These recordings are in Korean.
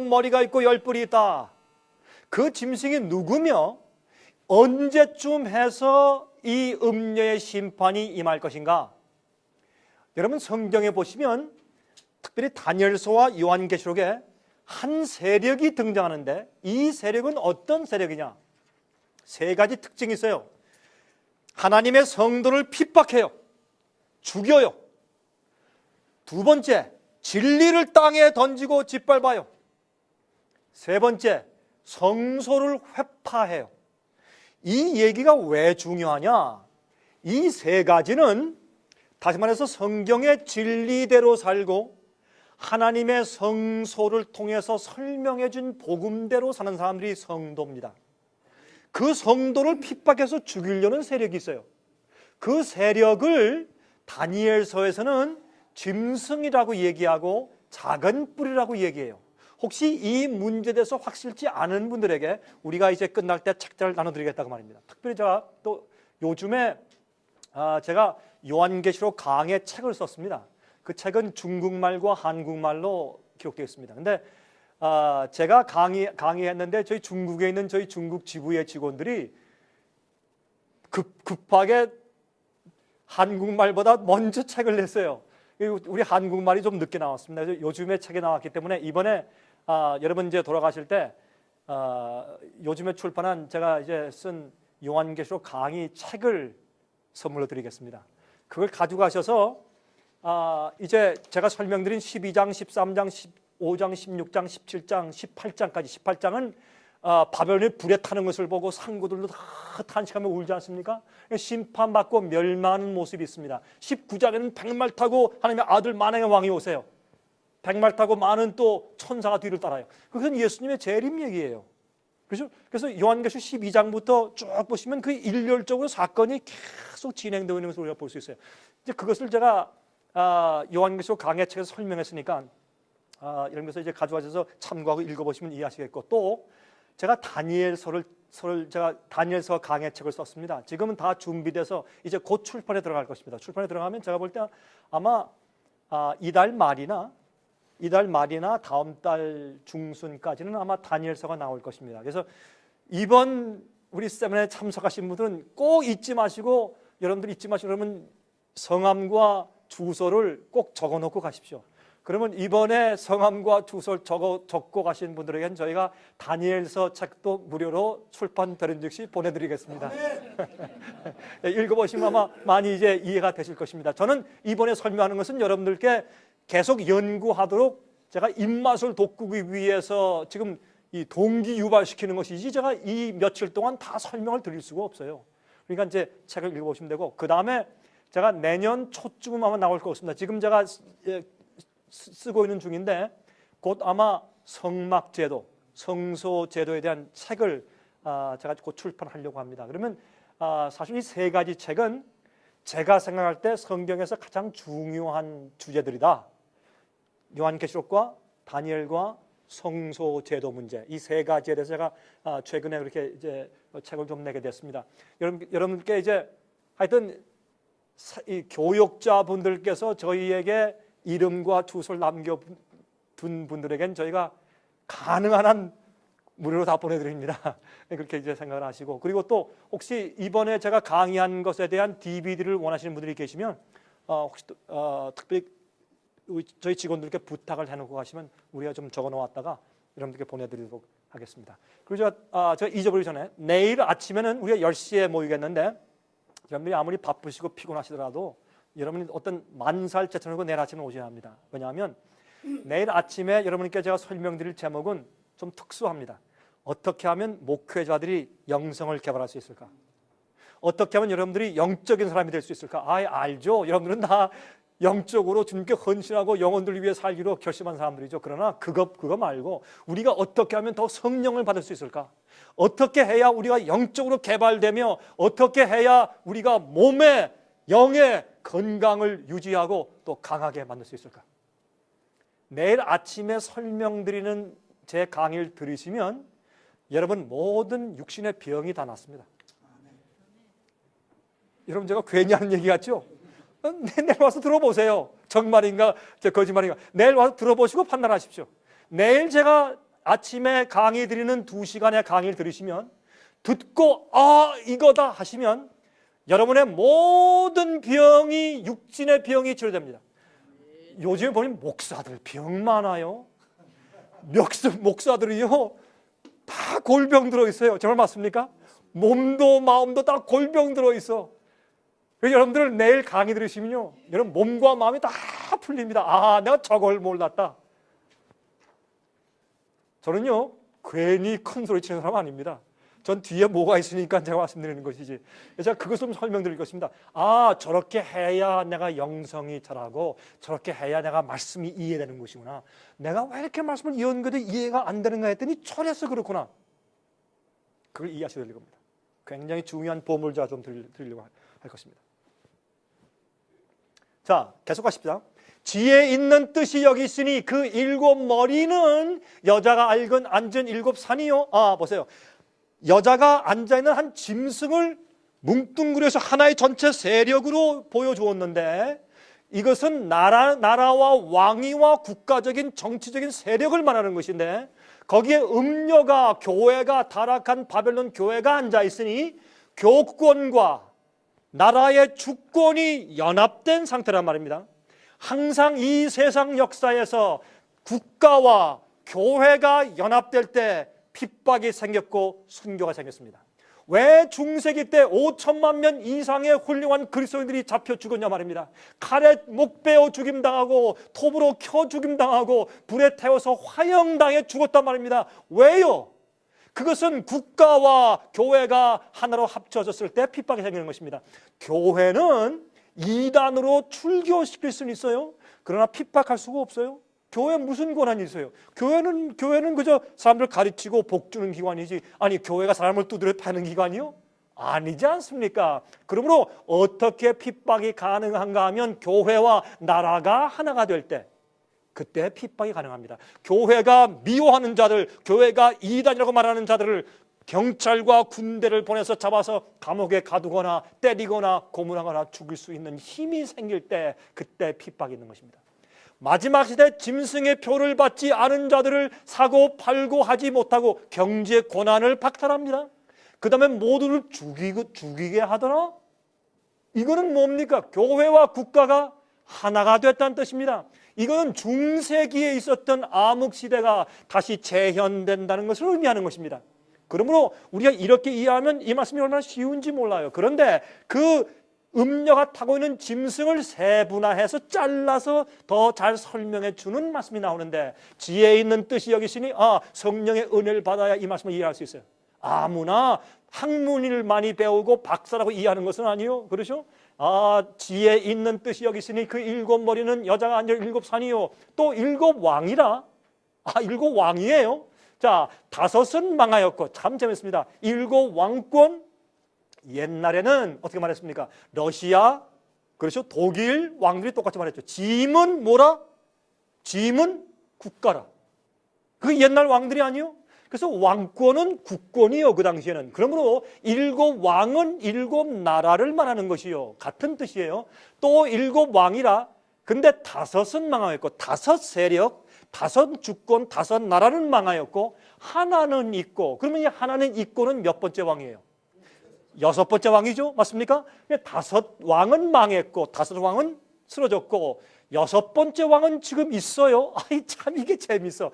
머리가 있고 열 뿔이 있다. 그 짐승이 누구며 언제쯤 해서 이 음녀의 심판이 임할 것인가? 여러분 성경에 보시면 특별히 다니엘서와 요한계시록에 한 세력이 등장하는데 이 세력은 어떤 세력이냐? 세 가지 특징이 있어요. 하나님의 성도를 핍박해요. 죽여요. 두 번째, 진리를 땅에 던지고 짓밟아요. 세 번째, 성소를 회파해요. 이 얘기가 왜 중요하냐? 이 세 가지는 다시 말해서 성경의 진리대로 살고 하나님의 성소를 통해서 설명해 준 복음대로 사는 사람들이 성도입니다. 그 성도를 핍박해서 죽이려는 세력이 있어요. 그 세력을 다니엘서에서는 짐승이라고 얘기하고 작은 뿔이라고 얘기해요. 혹시 이 문제에 대해서 확실치 않은 분들에게 우리가 이제 끝날 때 책자를 나눠드리겠다고 말입니다. 특별히 제가 또 요즘에 제가 요한계시록 강의 책을 썼습니다. 그 책은 중국말과 한국말로 기록되어 있습니다. 근데 제가 강의했는데 저희 중국에 있는 저희 중국 지부의 직원들이 급하게 한국말보다 먼저 책을 냈어요. 우리 한국말이 좀 늦게 나왔습니다. 요즘에 책이 나왔기 때문에 이번에 여러분 이제 돌아가실 때 요즘에 출판한 제가 이제 쓴 요한계시록 강의 책을 선물로 드리겠습니다. 그걸 가져가셔서 이제 제가 설명드린 12장, 13장, 15장, 16장, 17장, 18장까지 18장은 바벨론이 불에 타는 것을 보고 상구들도 다 탄식하며 울지 않습니까? 심판받고 멸망하는 모습이 있습니다. 19장에는 백말 타고 하나님의 아들 만왕의 왕이 오세요. 백말 타고 많은 또 천사가 뒤를 따라요. 그것은 예수님의 재림 얘기예요. 그렇죠? 그래서 요한계시록 12장부터 쭉 보시면 그 일렬적으로 사건이 계속 진행되고 있는 것을 우리가 볼 수 있어요. 이제 그것을 제가 요한계시록 강해책에서 설명했으니까 이런 것을 이제 가져와셔서 참고하고 읽어보시면 이해하시겠고, 또 제가 다니엘서 강해책을 썼습니다. 지금은 다 준비돼서 이제 곧 출판에 들어갈 것입니다. 출판에 들어가면 제가 볼 때 아마 이달 말이나 다음 달 중순까지는 아마 다니엘서가 나올 것입니다. 그래서 이번 우리 세미나에 참석하신 분들은 꼭 잊지 마시고, 여러분들 잊지 마시고 그러면 성함과 주소를 꼭 적어놓고 가십시오. 그러면 이번에 성함과 주소를 적고 가신 분들에게는 저희가 다니엘서 책도 무료로 출판되는 즉시 보내드리겠습니다. 읽어보시면 아마 많이 이제 이해가 되실 것입니다. 저는 이번에 설명하는 것은 여러분들께 계속 연구하도록 제가 입맛을 돋구기 위해서 지금 이 동기 유발시키는 것이지 제가 이 며칠 동안 다 설명을 드릴 수가 없어요. 그러니까 이제 책을 읽어보시면 되고, 그 다음에 제가 내년 초쯤 아마 나올 것 같습니다. 지금 제가 쓰고 있는 중인데 곧 아마 성막제도, 성소제도에 대한 책을 제가 곧 출판하려고 합니다. 그러면 사실 이 세 가지 책은 제가 생각할 때 성경에서 가장 중요한 주제들이다. 요한계시록과 다니엘과 성소제도 문제, 이 세 가지에 대해서 제가 최근에 그렇게 이제 책을 좀 내게 됐습니다. 여러분께 이제 하여튼 이 교육자분들께서 저희에게 이름과 주소를 남겨둔 분들에겐 저희가 가능한 한 무료로 다 보내드립니다. 그렇게 이제 생각을 하시고, 그리고 또 혹시 이번에 제가 강의한 것에 대한 DVD를 원하시는 분들이 계시면 혹시 특별히 저희 직원들께 부탁을 해놓고 가시면 우리가 좀 적어 놓았다가 여러분들께 보내드리도록 하겠습니다. 그리고 제가 잊어버리기 전에 내일 아침에는 우리가 10시에 모이겠는데, 여러분들이 아무리 바쁘시고 피곤하시더라도 여러분이 어떤 만살 제쳐놓고 내일 아침에 오셔야 합니다. 왜냐하면 내일 아침에 여러분께 제가 설명드릴 제목은 좀 특수합니다. 어떻게 하면 목회자들이 영성을 개발할 수 있을까? 어떻게 하면 여러분들이 영적인 사람이 될 수 있을까? 알죠. 여러분들은 다 영적으로 주님께 헌신하고 영혼들을 위해 살기로 결심한 사람들이죠. 그러나 그거 말고 우리가 어떻게 하면 더 성령을 받을 수 있을까? 어떻게 해야 우리가 영적으로 개발되며 어떻게 해야 우리가 몸의 영의 건강을 유지하고 또 강하게 만들 수 있을까? 내일 아침에 설명드리는 제 강의를 들으시면 여러분 모든 육신의 병이 다 낫습니다. 여러분 제가 괜히 하는 얘기 같죠? 내일 와서 들어보세요. 정말인가 거짓말인가 내일 와서 들어보시고 판단하십시오. 내일 제가 아침에 강의 드리는 2시간의 강의를 들으시면 듣고 이거다 하시면 여러분의 모든 병이 육신의 병이 치료됩니다. 요즘에 보면 목사들 병 많아요. 목사들이요 다 골병 들어있어요. 정말 맞습니까? 몸도 마음도 다 골병 들어있어. 그래서 여러분들 내일 강의 들으시면요 여러분 몸과 마음이 다 풀립니다. 내가 저걸 몰랐다. 저는요 괜히 큰 소리 치는 사람 아닙니다. 전 뒤에 뭐가 있으니까 제가 말씀드리는 것이지. 제가 그것을 좀 설명드릴 것입니다. 저렇게 해야 내가 영성이 자라고 저렇게 해야 내가 말씀이 이해되는 것이구나. 내가 왜 이렇게 말씀을 이해하는데도 이해가 안 되는가 했더니 철해서 그렇구나. 그걸 이해하셔야 될 겁니다. 굉장히 중요한 보물자 좀 드리려고 할 것입니다. 자, 계속 가십시다. 지혜 있는 뜻이 여기 있으니 그 7 머리는 여자가 앉은 7 산이요. 보세요. 여자가 앉아있는 한 짐승을 뭉뚱그려서 하나의 전체 세력으로 보여주었는데 이것은 나라와 왕위와 국가적인 정치적인 세력을 말하는 것인데 거기에 음녀가 교회가 타락한 바벨론 교회가 앉아있으니 교권과 나라의 주권이 연합된 상태란 말입니다. 항상 이 세상 역사에서 국가와 교회가 연합될 때 핍박이 생겼고 순교가 생겼습니다. 왜 중세기 때 5천만 명 이상의 훌륭한 그리스도인들이 잡혀 죽었냐 말입니다. 칼에 목 베어 죽임당하고 톱으로 켜 죽임당하고 불에 태워서 화형당해 죽었단 말입니다. 왜요? 그것은 국가와 교회가 하나로 합쳐졌을 때 핍박이 생기는 것입니다. 교회는 이단으로 출교시킬 수는 있어요. 그러나 핍박할 수가 없어요. 교회 무슨 권한이 있어요? 교회는 그저 사람들 가르치고 복 주는 기관이지. 아니 교회가 사람을 두드려 패는 기관이요? 아니지 않습니까? 그러므로 어떻게 핍박이 가능한가 하면 교회와 나라가 하나가 될 때 그때 핍박이 가능합니다. 교회가 미워하는 자들, 교회가 이단이라고 말하는 자들을 경찰과 군대를 보내서 잡아서 감옥에 가두거나 때리거나 고문하거나 죽일 수 있는 힘이 생길 때 그때 핍박이 있는 것입니다. 마지막 시대 짐승의 표를 받지 않은 자들을 사고 팔고 하지 못하고 경제 권한을 박탈합니다. 그 다음에 모두를 죽이게 하더라. 이거는 뭡니까? 교회와 국가가 하나가 됐다는 뜻입니다. 이거는 중세기에 있었던 암흑시대가 다시 재현된다는 것을 의미하는 것입니다. 그러므로 우리가 이렇게 이해하면 이 말씀이 얼마나 쉬운지 몰라요. 그런데 그 음녀가 타고 있는 짐승을 세분화해서 잘라서 더 잘 설명해 주는 말씀이 나오는데 지혜 있는 뜻이 여기 있으니 성령의 은혜를 받아야 이 말씀을 이해할 수 있어요. 아무나 학문을 많이 배우고 박사라고 이해하는 것은 아니요. 그렇죠? 지혜 있는 뜻이 여기 있으니 그 7 머리는 여자가 앉아 7 산이요. 또 7 왕이라. 7 왕이에요. 자, 5은 망하였고 참 재밌습니다. 7 왕권. 옛날에는 어떻게 말했습니까? 러시아, 그렇죠? 독일 왕들이 똑같이 말했죠. 짐은 뭐라? 짐은 국가라. 그 옛날 왕들이 아니요? 그래서 왕권은 국권이요, 그 당시에는. 그러므로 7 왕은 7 나라를 말하는 것이요. 같은 뜻이에요. 또 7 왕이라. 근데 5은 망하였고, 5 세력, 5 주권, 5 나라는 망하였고, 하나는 있고, 그러면 이 하나는 있고는 몇 번째 왕이에요? 6번째 왕이죠. 맞습니까? 5 왕은 망했고 5 왕은 쓰러졌고 6번째 왕은 지금 있어요. 참 이게 재밌어.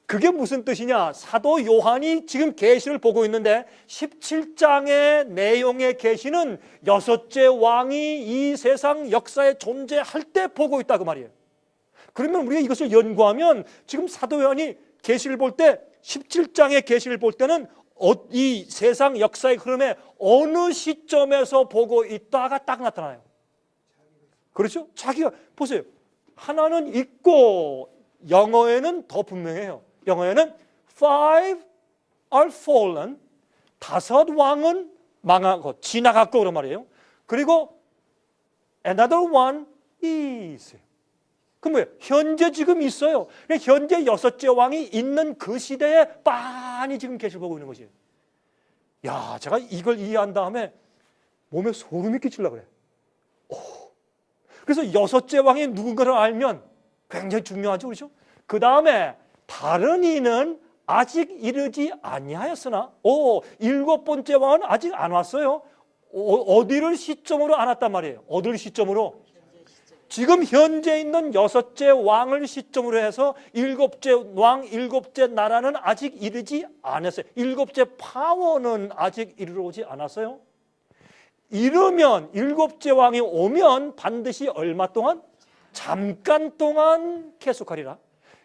그게 무슨 뜻이냐? 사도 요한이 지금 계시를 보고 있는데 17장의 내용의 계시는 6째 왕이 이 세상 역사에 존재할 때 보고 있다 그 말이에요. 그러면 우리가 이것을 연구하면 지금 사도 요한이 계시를 볼 때 17장의 계시를 볼 때는 이 세상 역사의 흐름에 어느 시점에서 보고 있다가 딱 나타나요. 그렇죠? 자기가 보세요. 하나는 있고 영어에는 더 분명해요. 영어에는 5 are fallen. 5 왕은 망하고 지나갔고 그런 말이에요. 그리고 another one is. 그럼 뭐예요? 현재 지금 있어요. 현재 6째 왕이 있는 그 시대에 빤히 지금 계시를 보고 있는 것이에요. 야, 제가 이걸 이해한 다음에 몸에 소름이 끼치려고 그래요. 그래서 6째 왕이 누군가를 알면 굉장히 중요하죠. 그렇죠? 그 다음에 다른 이는 아직 이르지 아니하였으나 일곱 번째 왕은 아직 안 왔어요. 어디를 시점으로 안 왔단 말이에요. 어디를 시점으로? 지금 현재 있는 여섯째 왕을 시점으로 해서 일곱째 왕, 일곱째 나라는 아직 이르지 않았어요. 일곱째 파워는 아직 이르러오지 않았어요. 이르면 일곱째 왕이 오면 반드시 얼마 동안? 잠깐 동안 계속하리라.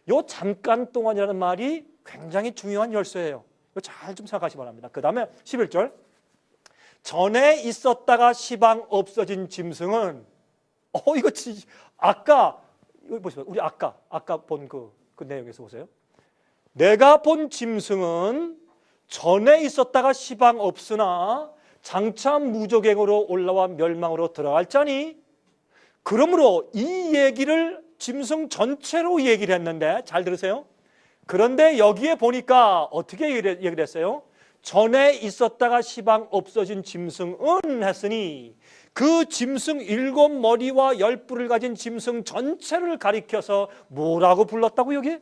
요 잠깐 동안이라는 말이 굉장히 중요한 열쇠예요. 이거 잘 좀 생각하시기 바랍니다. 그 다음에 11절. 전에 있었다가 시방 없어진 짐승은 이거 아까 이거 보시면 우리 아까 본 그 내용에서 보세요. 내가 본 짐승은 전에 있었다가 시방 없으나 장차 무적행으로 올라와 멸망으로 들어갈 자니, 그러므로 이 얘기를 짐승 전체로 얘기를 했는데 잘 들으세요. 그런데 여기에 보니까 어떻게 얘기를 했어요? 전에 있었다가 시방 없어진 짐승은 했으니 그 짐승 일곱 머리와 열 뿔을 가진 짐승 전체를 가리켜서 뭐라고 불렀다고 여기?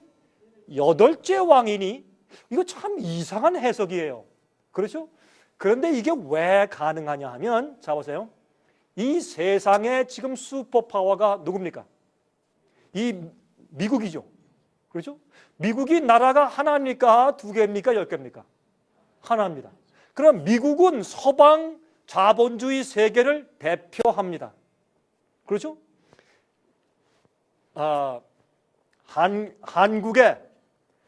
여덟째 왕이니? 이거 참 이상한 해석이에요. 그렇죠? 그런데 이게 왜 가능하냐 하면, 자 보세요. 이 세상에 지금 슈퍼파워가 누굽니까? 이 미국이죠. 그렇죠? 미국이 나라가 하나입니까? 두 개입니까? 10개입니까? 하나입니다. 그럼 미국은 서방 자본주의 세계를 대표합니다. 그렇죠?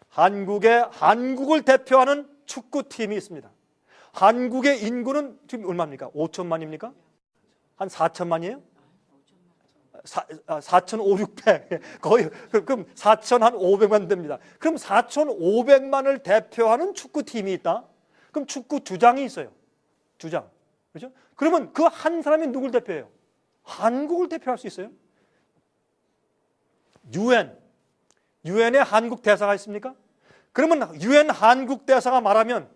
한국을 대표하는 축구팀이 있습니다. 한국의 인구는 지금 얼마입니까? 5천만입니까? 한 4천만이에요? 4,500, 거의, 그럼 4,500만 됩니다. 그럼 4,500만을 대표하는 축구팀이 있다? 그럼 축구 주장이 있어요. 주장. 그렇죠? 그러면 그 한 사람이 누굴 대표해요? 한국을 대표할 수 있어요? 유엔에 한국 대사가 있습니까? 그러면 유엔 한국 대사가 말하면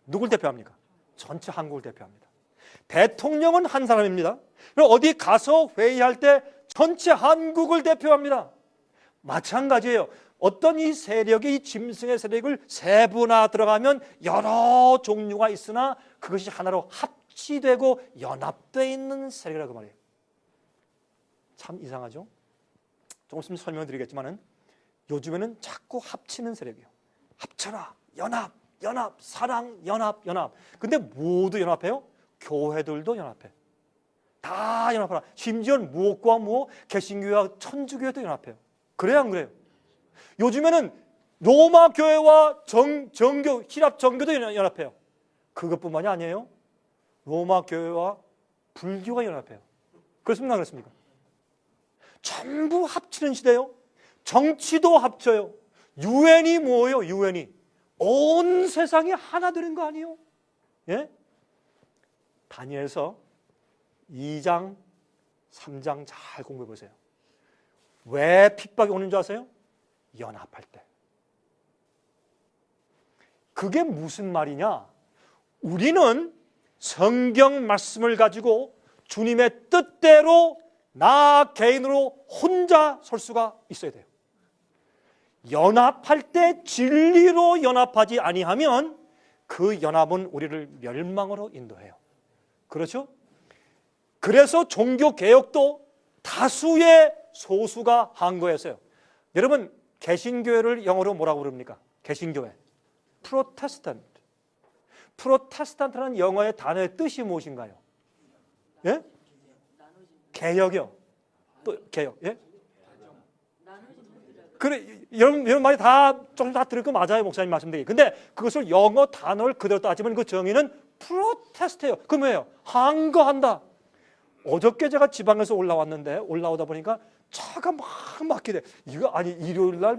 누굴 대표합니까? 전체 한국을 대표합니다. 대통령은 한 사람입니다. 그리고 어디 가서 회의할 때 전체 한국을 대표합니다. 마찬가지예요. 어떤 이 세력이, 이 짐승의 세력을 세분화 들어가면 여러 종류가 있으나 그것이 하나로 합치되고 연합되어 있는 세력이라고 말해요. 참 이상하죠? 조금 있으면 설명드리겠지만은 요즘에는 자꾸 합치는 세력이에요. 합쳐라, 연합, 사랑, 연합. 근데 모두 연합해요? 교회들도 연합해. 다 연합하라. 심지어 무엇과 무엇, 개신교와 천주교회도 연합해요. 그래요, 안 그래요? 요즘에는 로마 교회와 정교,希腊 정교도 연합해요. 그것뿐만이 아니에요. 로마 교회와 불교가 연합해요. 그렇습니까? 안 그렇습니까? 전부 합치는 시대요. 정치도 합쳐요. 유엔이 뭐예요? 유엔이 온 세상이 하나 되는 거 아니에요? 예? 다니엘서 2장, 3장 잘 공부해 보세요. 왜 핍박이 오는 줄 아세요? 연합할 때. 그게 무슨 말이냐? 우리는 성경 말씀을 가지고 주님의 뜻대로 나 개인으로 혼자 설 수가 있어야 돼요. 연합할 때 진리로 연합하지 아니하면 그 연합은 우리를 멸망으로 인도해요. 그렇죠? 그래서 종교개혁도 다수의 소수가 한 거였어요. 여러분, 개신교회를 영어로 뭐라고 부릅니까? 개신교회. 프로테스탄트. 프로테스탄트라는 영어의 단어의 뜻이 무엇인가요? 예? 개혁이요. 또 개혁. 예? 그래, 여러분 말이 조금 다 들을 거 맞아요, 목사님 말씀드리기. 근데 그것을 영어 단어를 그대로 따지면 그 정의는 프로테스트예요. 그럼 뭐예요? 항거한다. 어저께 제가 지방에서 올라오다 보니까 차가 막 막히대. 이거 아니 일요일 날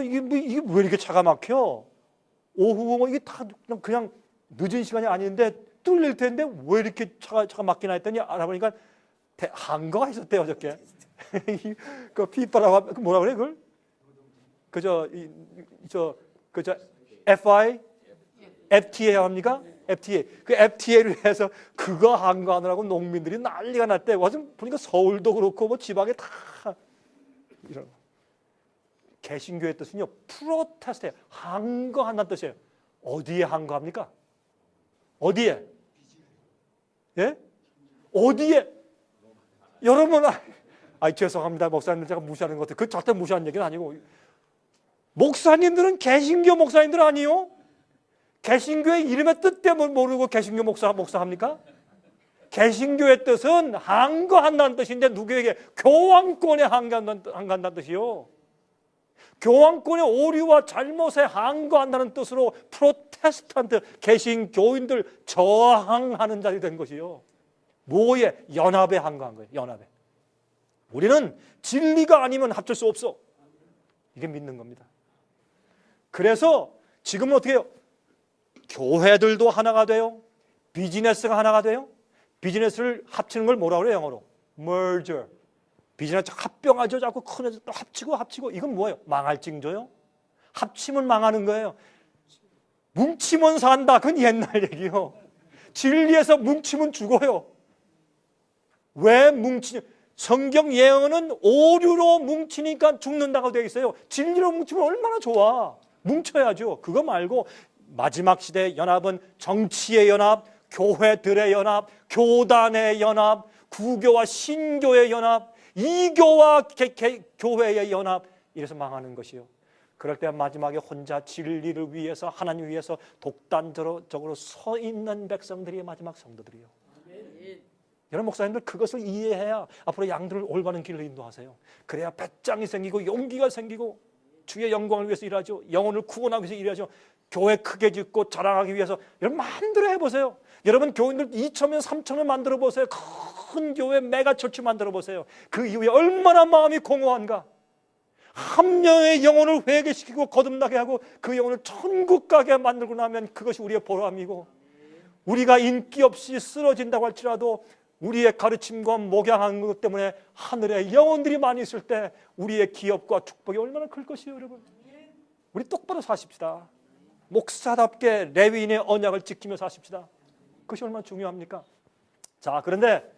이게 왜 이렇게 차가 막혀? 오후 이게 다 그냥 늦은 시간이 아닌데 뚫릴 텐데 왜 이렇게 차가 막히나 했더니 알아보니까 항거가 있었대요, 어저께. 그 핏바람 뭐라 그래 그걸? FTA 합니까? FTA. 그 FTA를 해서 그거 항거하느라고 농민들이 난리가 났대. 와서 보니까 서울도 그렇고 뭐 지방에 다 이런. 개신교의 뜻은요, 프로테스트예요. 항거한다는 뜻이에요. 어디에 항거합니까? 어디에? 예? 어디에? 여러분, 죄송합니다. 목사님들 제가 무시하는 것 같아요. 그 절대 무시하는 얘기는 아니고. 목사님들은 개신교 목사님들 아니요? 개신교의 이름의 뜻 때문에 모르고 개신교 목사 합니까? 개신교의 뜻은 항거한다는 뜻인데 누구에게? 교황권에 항거한다는 뜻이요. 교황권의 오류와 잘못에 항거한다는 뜻으로 프로테스탄트 개신교인들 저항하는 자리 된 것이요. 뭐에? 연합에 항거한 거예요. 연합에. 우리는 진리가 아니면 합칠 수 없어. 이게 믿는 겁니다. 그래서 지금은 어떻게 해요? 교회들도 하나가 돼요. 비즈니스가 하나가 돼요. 비즈니스를 합치는 걸 뭐라고 그래요? 영어로 merger. 비즈니스 합병하죠. 자꾸 큰 회사 또 합치고 이건 뭐예요? 망할 징조요. 합치면 망하는 거예요. 뭉치면 산다. 그건 옛날 얘기요. 진리에서 뭉치면 죽어요. 왜 성경 예언은 오류로 뭉치니까 죽는다고 되어 있어요. 진리로 뭉치면 얼마나 좋아. 뭉쳐야죠. 그거 말고 마지막 시대의 연합은 정치의 연합, 교회들의 연합, 교단의 연합, 구교와 신교의 연합, 이교와 교회의 연합, 이래서 망하는 것이요. 그럴 때 마지막에 혼자 진리를 위해서, 하나님 위해서 독단적으로 서 있는 백성들이 마지막 성도들이요. 여러분 목사님들 그것을 이해해야 앞으로 양들을 올바른 길로 인도하세요. 그래야 배짱이 생기고 용기가 생기고 주의 영광을 위해서 일하죠. 영혼을 구원하기 위해서 일하죠. 교회 크게 짓고 자랑하기 위해서. 여러분 마음대로 해보세요. 여러분 교인들 2,000명 3,000명 만들어 보세요. 큰 교회 메가처치 만들어 보세요. 그 이후에 얼마나 마음이 공허한가. 한 명의 영혼을 회개시키고 거듭나게 하고 그 영혼을 천국 가게 만들고 나면 그것이 우리의 보람이고, 우리가 인기 없이 쓰러진다고 할지라도 우리의 가르침과 목양한 것 때문에 하늘에 영혼들이 많이 있을 때 우리의 기업과 축복이 얼마나 클 것이에요. 여러분 우리 똑바로 사십시다. 목사답게 레위인의 언약을 지키며 사십시다. 그것이 얼마나 중요합니까? 자, 그런데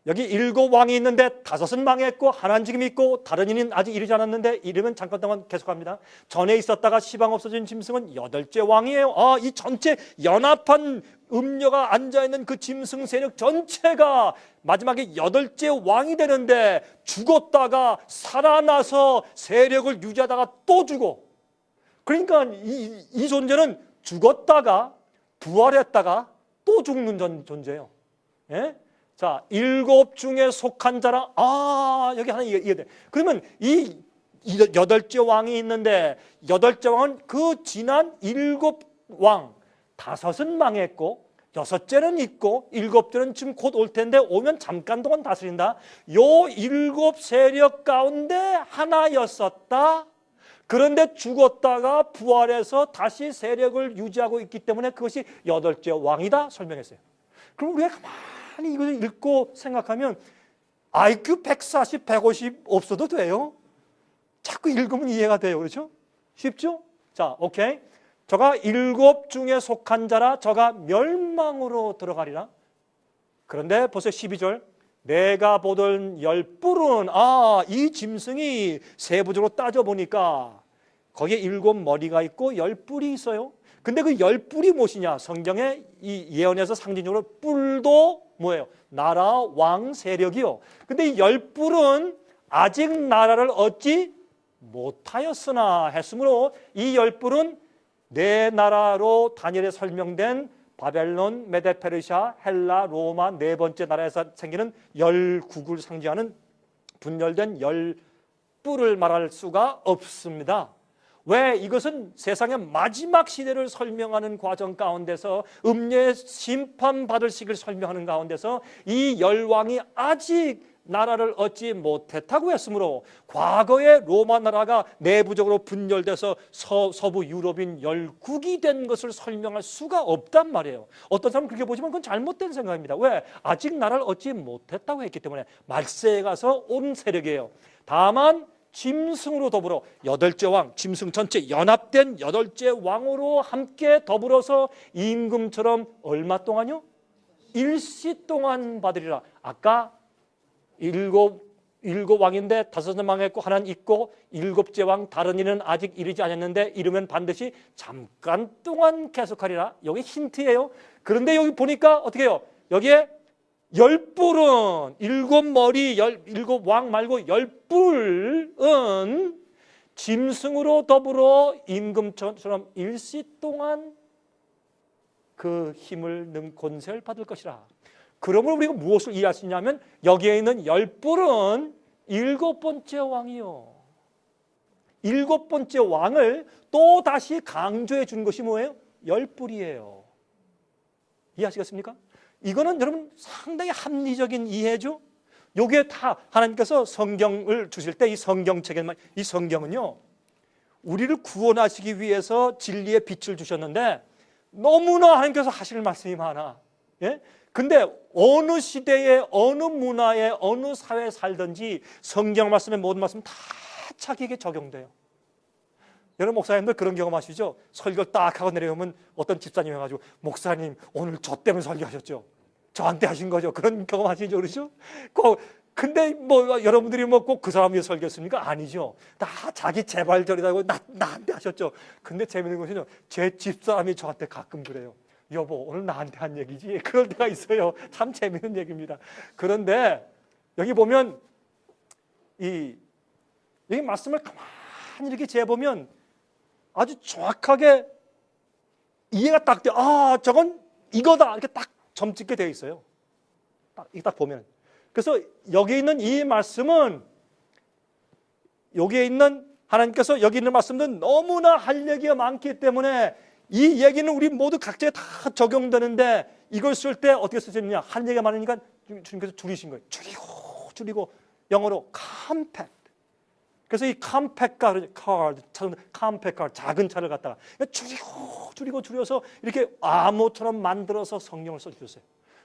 여기 7왕이 있는데 5은 망했고 하나는 지금 있고 다른 이는 아직 이르지 않았는데, 이름은 잠깐 동안 계속합니다. 전에 있었다가 시방 없어진 짐승은 8째 왕이에요. 이 전체 연합한 음녀가 앉아있는 그 짐승 세력 전체가 마지막에 8째 왕이 되는데, 죽었다가 살아나서 세력을 유지하다가 또 죽어. 그러니까 이 존재는 죽었다가 부활했다가 또 죽는 존재예요. 예? 자, 7 중에 속한 자라. 여기 하나 이해돼. 그러면 이 8째 왕이 있는데 8째 왕은 그 지난 7왕 5은 망했고 6째는 있고 7째는 지금 곧 올 텐데 오면 잠깐 동안 다스린다. 요 7 세력 가운데 하나였었다. 그런데 죽었다가 부활해서 다시 세력을 유지하고 있기 때문에 그것이 8째 왕이다 설명했어요. 그럼 우리가 가만히 이것을 읽고 생각하면 IQ 140, 150 없어도 돼요. 자꾸 읽으면 이해가 돼요. 그렇죠? 쉽죠? 자, 오케이. 저가 7 중에 속한 자라 저가 멸망으로 들어가리라. 그런데 보세요. 12절. 내가 보던 10뿔은 이 짐승이 세부적으로 따져보니까 거기에 7 머리가 있고 10뿔이 있어요. 근데 그 10뿔이 무엇이냐? 성경에 이 예언에서 상징적으로 뿔도 뭐예요? 나라 왕 세력이요. 근데 이 10뿔은 아직 나라를 얻지 못하였으나 했으므로 이 10뿔은 네 나라로 다니엘에 설명된 바벨론, 메데페르시아, 헬라, 로마 4번째 나라에서 생기는 10국을 상징하는 분열된 10뿔을 말할 수가 없습니다. 왜? 이것은 세상의 마지막 시대를 설명하는 과정 가운데서 음녀의 심판받을 시기를 설명하는 가운데서 이 10왕이 아직 나라를 얻지 못했다고 했으므로 과거의 로마 나라가 내부적으로 분열돼서 서부 유럽인 10국이 된 것을 설명할 수가 없단 말이에요. 어떤 사람은 그렇게 보지만 그건 잘못된 생각입니다. 왜? 아직 나라를 얻지 못했다고 했기 때문에 말세에 가서 온 세력이에요. 다만 짐승으로 더불어 8째 왕, 짐승 전체 연합된 8째 왕으로 함께 더불어서 임금처럼 얼마 동안요? 일시 동안 받으리라. 아까 7 일곱 왕인데 다섯은 망했고 하나는 있고 일곱째 왕 다른 이는 아직 이르지 않았는데 이르면 반드시 잠깐 동안 계속하리라. 여기 힌트예요. 그런데 여기 보니까 어떻게 해요? 여기에 열뿔은 일곱 머리 일곱 왕 말고 열뿔은 짐승으로 더불어 임금처럼 일시 동안 그 힘을 능 권세를 받을 것이라. 그러므로 우리가 무엇을 이해할 수 있냐면 여기에 있는 열뿔은 일곱 번째 왕이요. 일곱 번째 왕을 또 다시 강조해 준 것이 뭐예요? 열뿔이에요. 이해하시겠습니까? 이거는 여러분 상당히 합리적인 이해죠. 요게 다 하나님께서 성경을 주실 때 이 성경책에만 이 성경은요 우리를 구원하시기 위해서 진리의 빛을 주셨는데 너무나 하나님께서 하실 말씀이 많아. 예? 근데 어느 시대에 어느 문화에 어느 사회에 살든지 성경 말씀의 모든 말씀 다 자기에게 적용돼요. 여러분 목사님들 그런 경험하시죠? 설교 딱 하고 내려오면 어떤 집사님이 와가지고 목사님 오늘 저 때문에 설교하셨죠? 저한테 하신 거죠? 그런 경험하시죠? 그러죠? 근데 뭐 여러분들이 뭐 꼭 그 사람이 설교했습니까? 아니죠. 다 자기 재발절이라고 나한테 하셨죠. 근데 재밌는 것은요, 제 집사람이 저한테 가끔 그래요. 여보 오늘 나한테 한 얘기지? 그럴 때가 있어요. 참 재밌는 얘기입니다. 그런데 여기 보면 여기 말씀을 가만히 이렇게 재보면 아주 정확하게 이해가 딱 돼. 아 저건 이거다 이렇게 딱 점찍게 되어 있어요. 딱 보면. 그래서 여기 있는 이 말씀은 여기에 있는 하나님께서 여기 있는 말씀은 너무나 할 얘기가 많기 때문에 이 얘기는 우리 모두 각자에 다 적용되는데 이걸 쓸 때 어떻게 쓰셨느냐? 할 얘기가 많으니까 주님께서 줄이신 거예요. 줄이고 영어로 compact. 그래서 이 compact car, 작은 차를 갖다가 줄여서 이렇게 암호처럼 만들어서 성경을 써주셨어요.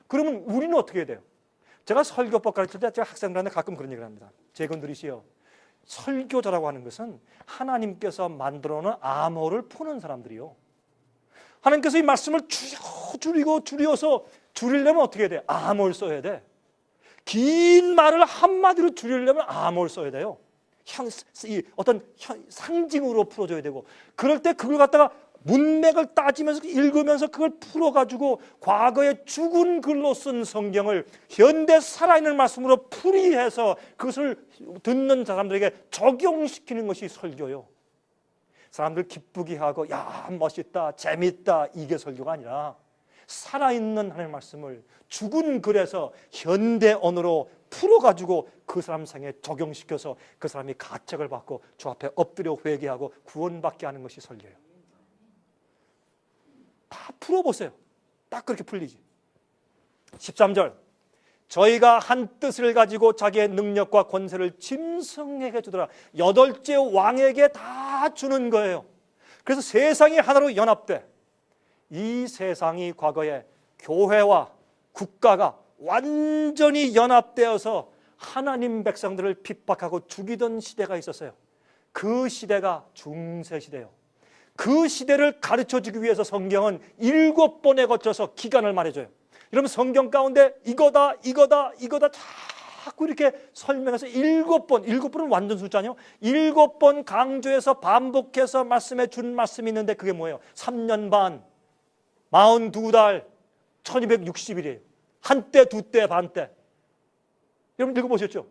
그러면 우리는 어떻게 해야 돼요? 제가 설교법 가르칠 때 제가 학생들한테 가끔 그런 얘기를 합니다. 제건들이시여, 설교자라고 하는 것은 하나님께서 만들어놓은 암호를 푸는 사람들이요. 하나님께서 이 말씀을 줄여서 줄이려면 어떻게 해야 돼? 암호를 써야 돼. 긴 말을 한마디로 줄이려면 암호를 써야 돼요. 어떤 상징으로 풀어줘야 되고, 그럴 때 그걸 갖다가 문맥을 따지면서 읽으면서 그걸 풀어가지고 과거에 죽은 글로 쓴 성경을 현대 살아있는 말씀으로 풀이해서 그것을 듣는 사람들에게 적용시키는 것이 설교요. 사람들 기쁘게 하고 야 멋있다 재밌다 이게 설교가 아니라 살아있는 하나님의 말씀을 죽은 글에서 현대 언어로 풀어가지고 그 사람 생에 적용시켜서 그 사람이 가책을 받고 주 앞에 엎드려 회개하고 구원받게 하는 것이 설교예요. 다 풀어보세요. 딱 그렇게 풀리지. 13절, 저희가 한 뜻을 가지고 자기의 능력과 권세를 짐승에게 주더라. 여덟째 왕에게 다 주는 거예요. 그래서 세상이 하나로 연합돼. 이 세상이 과거에 교회와 국가가 완전히 연합되어서 하나님 백성들을 핍박하고 죽이던 시대가 있었어요. 그 시대가 중세시대예요. 그 시대를 가르쳐주기 위해서 성경은 7번에 거쳐서 기간을 말해줘요. 여러분 성경 가운데 이거다 자꾸 이렇게 설명해서 7번은 완전 숫자냐? 7번 강조해서 반복해서 말씀해 준 말씀이 있는데 그게 뭐예요? 3년 반, 42달, 1260일이에요. 한때, 두때, 반때. 여러분 읽어보셨죠?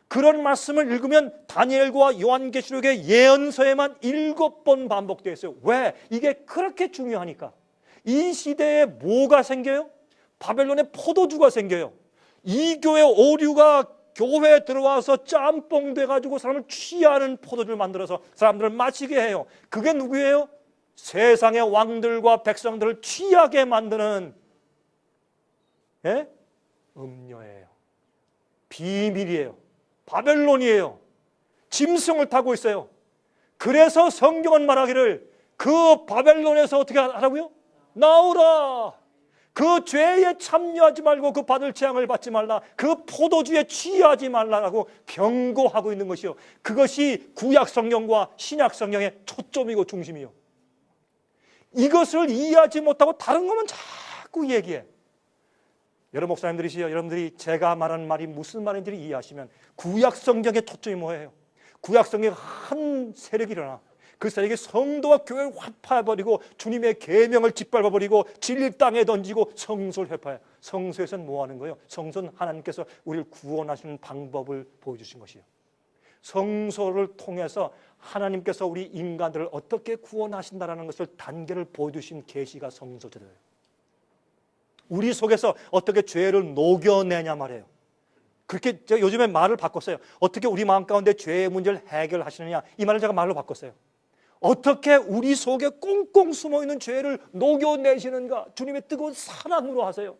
그런 말씀을 읽으면 다니엘과 요한계시록의 예언서에만 7번 반복되어 있어요. 왜? 이게 그렇게 중요하니까. 이 시대에 뭐가 생겨요? 바벨론의 포도주가 생겨요. 이교의 오류가 교회에 들어와서 짬뽕 돼가지고 사람을 취하는 포도주를 만들어서 사람들을 마시게 해요. 그게 누구예요? 세상의 왕들과 백성들을 취하게 만드는 음료예요. 비밀이에요. 바벨론이에요. 짐승을 타고 있어요. 그래서 성경은 말하기를 그 바벨론에서 어떻게 하라고요? 나오라. 그 죄에 참여하지 말고 그 받을 재앙을 받지 말라. 그 포도주에 취하지 말라라고 경고하고 있는 것이요. 그것이 구약 성경과 신약 성경의 초점이고 중심이요. 이것을 이해하지 못하고 다른 것만 자꾸 얘기해. 여러분 목사님들이시여, 여러분들이 제가 말하는 말이 무슨 말인지 이해하시면 구약 성경의 초점이 뭐예요? 구약 성경에 한 세력이 일어나. 그 세력이 성도와 교회를 화파해버리고 주님의 계명을 짓밟아버리고 진리 땅에 던지고 성소를 회파해요. 성소에서는 뭐 하는 거예요? 성소는 하나님께서 우리를 구원하시는 방법을 보여주신 것이에요. 성소를 통해서 하나님께서 우리 인간들을 어떻게 구원하신다는 것을 단계를 보여주신 계시가 성소제도예요. 우리 속에서 어떻게 죄를 녹여내냐 말이에요. 그렇게 제가 요즘에 말을 바꿨어요. 어떻게 우리 마음 가운데 죄의 문제를 해결하시느냐, 이 말을 제가 말로 바꿨어요. 어떻게 우리 속에 꽁꽁 숨어있는 죄를 녹여내시는가. 주님의 뜨거운 사랑으로 하세요.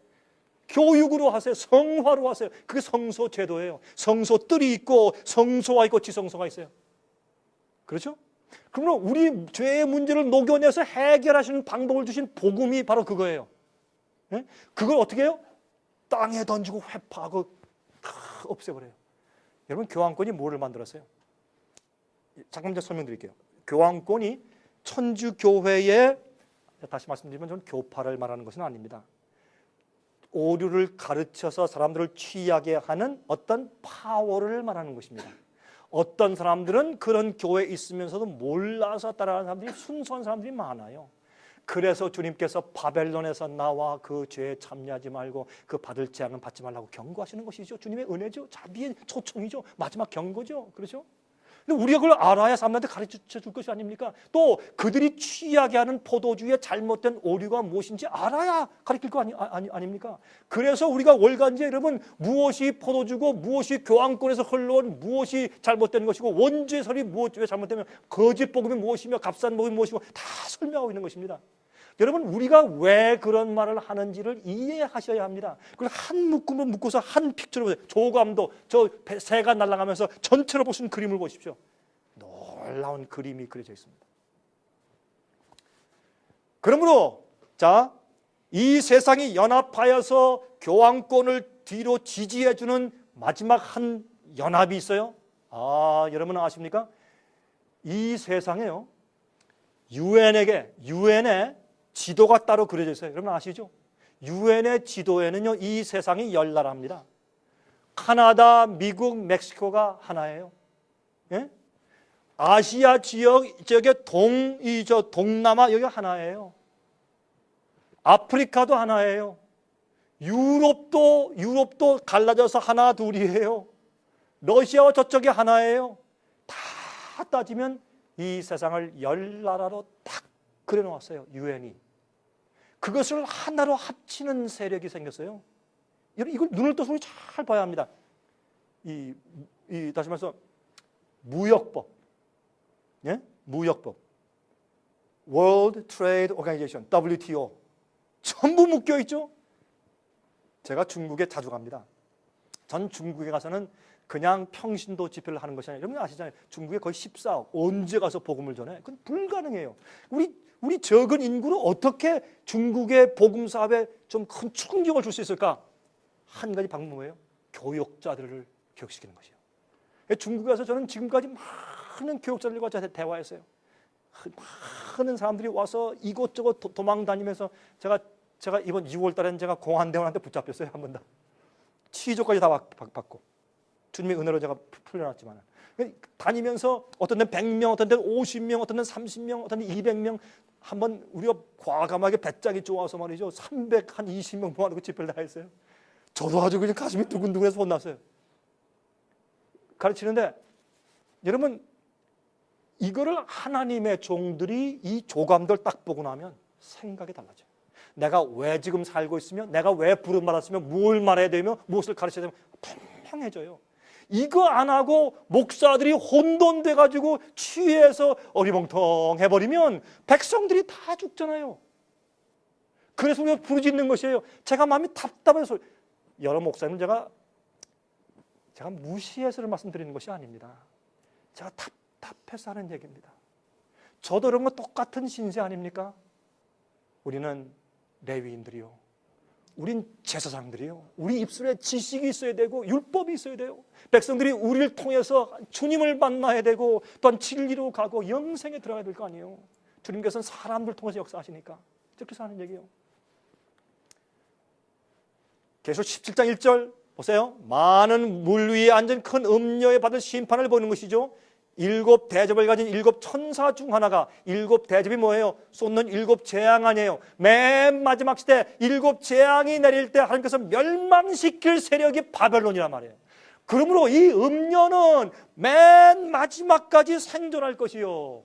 교육으로 하세요. 성화로 하세요. 그게 성소 제도예요. 성소 뜰이 있고 성소가 있고 지성소가 있어요. 그렇죠? 그러므로 우리 죄의 문제를 녹여내서 해결하시는 방법을 주신 복음이 바로 그거예요. 네? 그걸 어떻게 해요? 땅에 던지고 회파하고 없애버려요. 여러분, 교황권이 뭐를 만들었어요? 잠깐 제가 설명드릴게요. 교황권이 천주교회의, 다시 말씀드리면 저는 교파를 말하는 것은 아닙니다. 오류를 가르쳐서 사람들을 취하게 하는 어떤 파워를 말하는 것입니다. 어떤 사람들은 그런 교회에 있으면서도 몰라서 따라가는 사람들이, 순수한 사람들이 많아요. 그래서 주님께서 바벨론에서 나와 그 죄에 참여하지 말고 그 받을 재앙은 받지 말라고 경고하시는 것이죠. 주님의 은혜죠. 자비의 초청이죠. 마지막 경고죠. 그렇죠? 근데 우리가 그걸 알아야 사람들한테 가르쳐 줄 것이 아닙니까? 또 그들이 취하게 하는 포도주의 잘못된 오류가 무엇인지 알아야 가르칠 거 아닙니까? 그래서 우리가 월간지에 여러분, 무엇이 포도주고 무엇이 교황권에서 흘러온 무엇이 잘못된 것이고 원죄설이 왜 잘못되면 거짓 복음이 무엇이며 값싼 복음이 무엇이고 다 설명하고 있는 것입니다. 여러분, 우리가 왜 그런 말을 하는지를 이해하셔야 합니다. 그걸 한 묶음을 묶어서 한 픽처로 보세요. 조감도 저 새가 날아가면서 전체로 보신 그림을 보십시오. 놀라운 그림이 그려져 있습니다. 그러므로 자, 이 세상이 연합하여서 교황권을 뒤로 지지해주는 마지막 한 연합이 있어요. 여러분 아십니까? 이 세상에요, 유엔의 지도가 따로 그려져 있어요. 여러분 아시죠? 유엔의 지도에는요, 이 세상이 10나라입니다. 카나다, 미국, 멕시코가 하나예요. 예? 아시아 지역에 동남아 여기 하나예요. 아프리카도 하나예요. 유럽도 갈라져서 하나 둘이에요. 러시아와 저쪽이 하나예요. 다 따지면 이 세상을 10나라로 딱 그려놓았어요. 유엔이. 그것을 하나로 합치는 세력이 생겼어요. 이걸 눈을 떠서 우리 잘 봐야 합니다. 다시 말해서 무역법, 예? 무역법, World Trade Organization (WTO) 전부 묶여 있죠. 제가 중국에 자주 갑니다. 전 중국에 가서는 그냥 평신도 집회를 하는 것이 아니라, 여러분 아시잖아요. 중국에 거의 14억, 언제 가서 복음을 전해? 그건 불가능해요. 우리 적은 인구로 어떻게 중국의 복음 사업에 좀 큰 충격을 줄 수 있을까? 한 가지 방법은 뭐예요? 교육자들을 교육시키는 것이에요. 중국에 가서 저는 지금까지 많은 교육자들과 대화했어요. 많은 사람들이 와서 이곳저곳 도망 다니면서 제가 이번 6월 달에는 제가 공안대원한테 붙잡혔어요. 한 번 더. 취조까지 다 받고. 주님의 은혜로 제가 풀려났지만 다니면서 어떤 데는 100명, 어떤 데는 50명, 어떤 데는 30명, 어떤 데는 200명. 한번 우리가 과감하게 배짱이 좋아서 말이죠, 320명 모아놓고 집회를 다 했어요. 저도 아주 그냥 가슴이 두근두근해서 혼났어요. 가르치는데 여러분, 이거를 하나님의 종들이 이 조감들 딱 보고 나면 생각이 달라져요. 내가 왜 지금 살고 있으며, 내가 왜 부름받았으며, 뭘 말해야 되며, 무엇을 가르쳐야 되며 분명해져요. 이거 안 하고 목사들이 혼돈돼 가지고 취해서 어리벙텅해버리면 백성들이 다 죽잖아요. 그래서 우리가 부르짖는 것이에요. 제가 마음이 답답해서, 여러 목사님 제가 무시해서를 말씀드리는 것이 아닙니다. 제가 답답해서 하는 얘기입니다. 저도 그런 거 똑같은 신세 아닙니까? 우리는 레위인들이요, 우린 제사장들이요, 우리 입술에 지식이 있어야 되고 율법이 있어야 돼요. 백성들이 우리를 통해서 주님을 만나야 되고 또한 진리로 가고 영생에 들어가야 될 거 아니에요. 주님께서는 사람들 통해서 역사하시니까. 그래서 하는 얘기예요. 계속 17장 1절 보세요. 많은 물 위에 앉은 큰 음녀에 받을 심판을 보는 것이죠. 7 대접을 가진 7 천사 중 하나가, 7 대접이 뭐예요? 쏟는 7 재앙 아니에요. 맨 마지막 시대 7 재앙이 내릴 때 하나님께서 멸망시킬 세력이 바벨론이란 말이에요. 그러므로 이 음녀는 맨 마지막까지 생존할 것이요.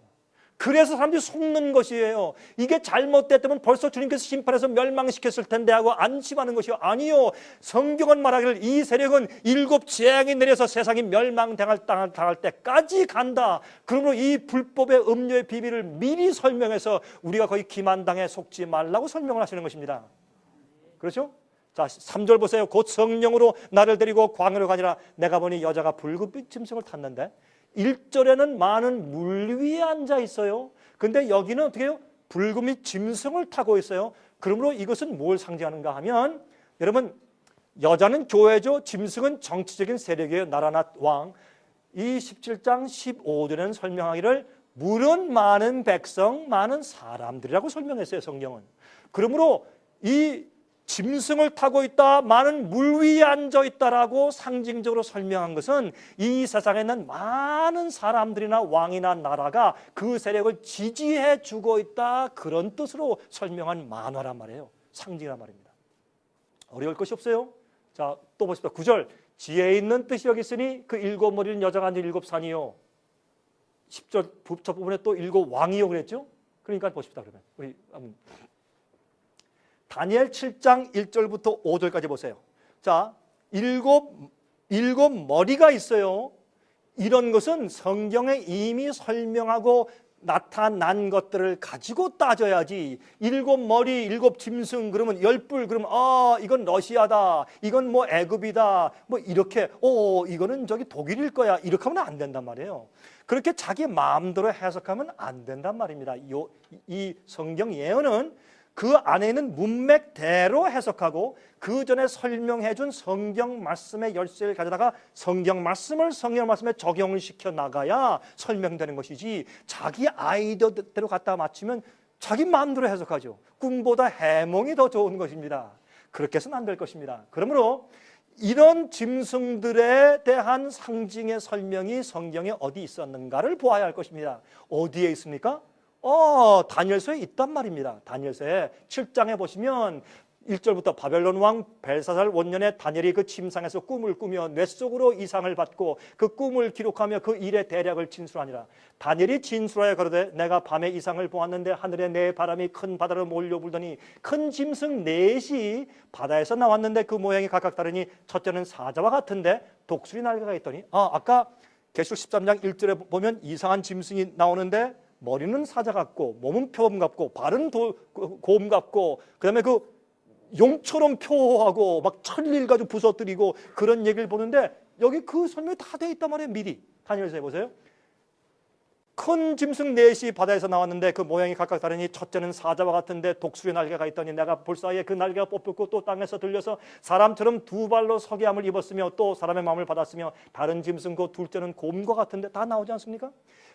그래서 사람들이 속는 것이에요. 이게 잘못됐다면 벌써 주님께서 심판해서 멸망시켰을 텐데 하고 안심하는 것이요. 아니요. 성경은 말하기를 이 세력은 7 재앙이 내려서 세상이 멸망당할 때까지 간다. 그러므로 이 불법의 음료의 비밀을 미리 설명해서 우리가 거의 기만당에 속지 말라고 설명을 하시는 것입니다. 그렇죠? 자, 3절 보세요. 곧 성령으로 나를 데리고 광야로 가니라. 내가 보니 여자가 붉은빛 짐승을 탔는데 1절에는 많은 물 위에 앉아 있어요. 근데 여기는 어떻게 해요? 붉은빛 짐승을 타고 있어요. 그러므로 이것은 뭘 상징하는가 하면, 여러분, 여자는 교회죠. 짐승은 정치적인 세력이에요. 나라나 왕. 이 17장 15절에는 설명하기를 물은 많은 백성, 많은 사람들이라고 설명했어요. 성경은. 그러므로 이 짐승을 타고 있다, 많은 물 위에 앉아 있다라고 상징적으로 설명한 것은 이 세상에 있는 많은 사람들이나 왕이나 나라가 그 세력을 지지해 주고 있다, 그런 뜻으로 설명한 만화란 말이에요. 상징이란 말입니다. 어려울 것이 없어요. 자, 또 보십시오. 9절. 지혜 있는 뜻이 여기 있으니 그 7 머리는 여자가 앉은 7 산이요. 10절 첫 부분에 또 7 왕이요 그랬죠. 그러니까 보십시다. 그러면 우리 다니엘 7장 1절부터 5절까지 보세요. 자, 7 머리가 있어요. 이런 것은 성경에 이미 설명하고 나타난 것들을 가지고 따져야지. 7 머리, 7 짐승 그러면 10뿔 그러면 이건 러시아다, 이건 뭐 애굽이다, 뭐 이렇게 이거는 저기 독일일 거야, 이렇게 하면 안 된단 말이에요. 그렇게 자기 마음대로 해석하면 안 된단 말입니다. 이 성경 예언은 그 안에 있는 문맥대로 해석하고 그 전에 설명해 준 성경 말씀의 열쇠를 가져다가 성경 말씀을 성경 말씀에 적용을 시켜 나가야 설명되는 것이지, 자기 아이디어대로 갖다 맞추면 자기 마음대로 해석하죠. 꿈보다 해몽이 더 좋은 것입니다. 그렇게 해서는 안 될 것입니다. 그러므로 이런 짐승들에 대한 상징의 설명이 성경에 어디 있었는가를 보아야 할 것입니다. 어디에 있습니까? 다니엘서에 있단 말입니다. 다니엘서에 7장에 보시면 1절부터 바벨론 왕 벨사살 원년에 다니엘이 그 침상에서 꿈을 꾸며 뇌 속으로 이상을 받고 그 꿈을 기록하며 그 일의 대략을 진술하니라. 다니엘이 진술하여 가로되 내가 밤에 이상을 보았는데 하늘에 내 바람이 큰 바다로 몰려 불더니 큰 짐승 넷이 바다에서 나왔는데 그 모양이 각각 다르니 첫째는 사자와 같은데 독수리 날개가 있더니 아까 계시록 13장 1절에 보면 이상한 짐승이 나오는데 머리는 사자 같고 몸은 표범 같고 발은 곰 같고 그다음에 그 용처럼 표하고 막 천리를 가지고 부서뜨리고 그런 얘기를 보는데 여기 그 설명이 다 돼 있단 말이에요. 미리 다니엘서에 보세요. 큰 짐승 넷이 바다에서 나왔는데 그 모양이 각각 다르니 첫째는 사자와 같은데 독수리 날개가 있더니 내가 볼 사이에 그 날개가 뽑혔고 또 땅에서 들려서 사람처럼 2 발로 서게 함을 입었으며 또 사람의 마음을 받았으며 다른 짐승 그 둘째는 곰과 같은데 다 나오지 않습니까?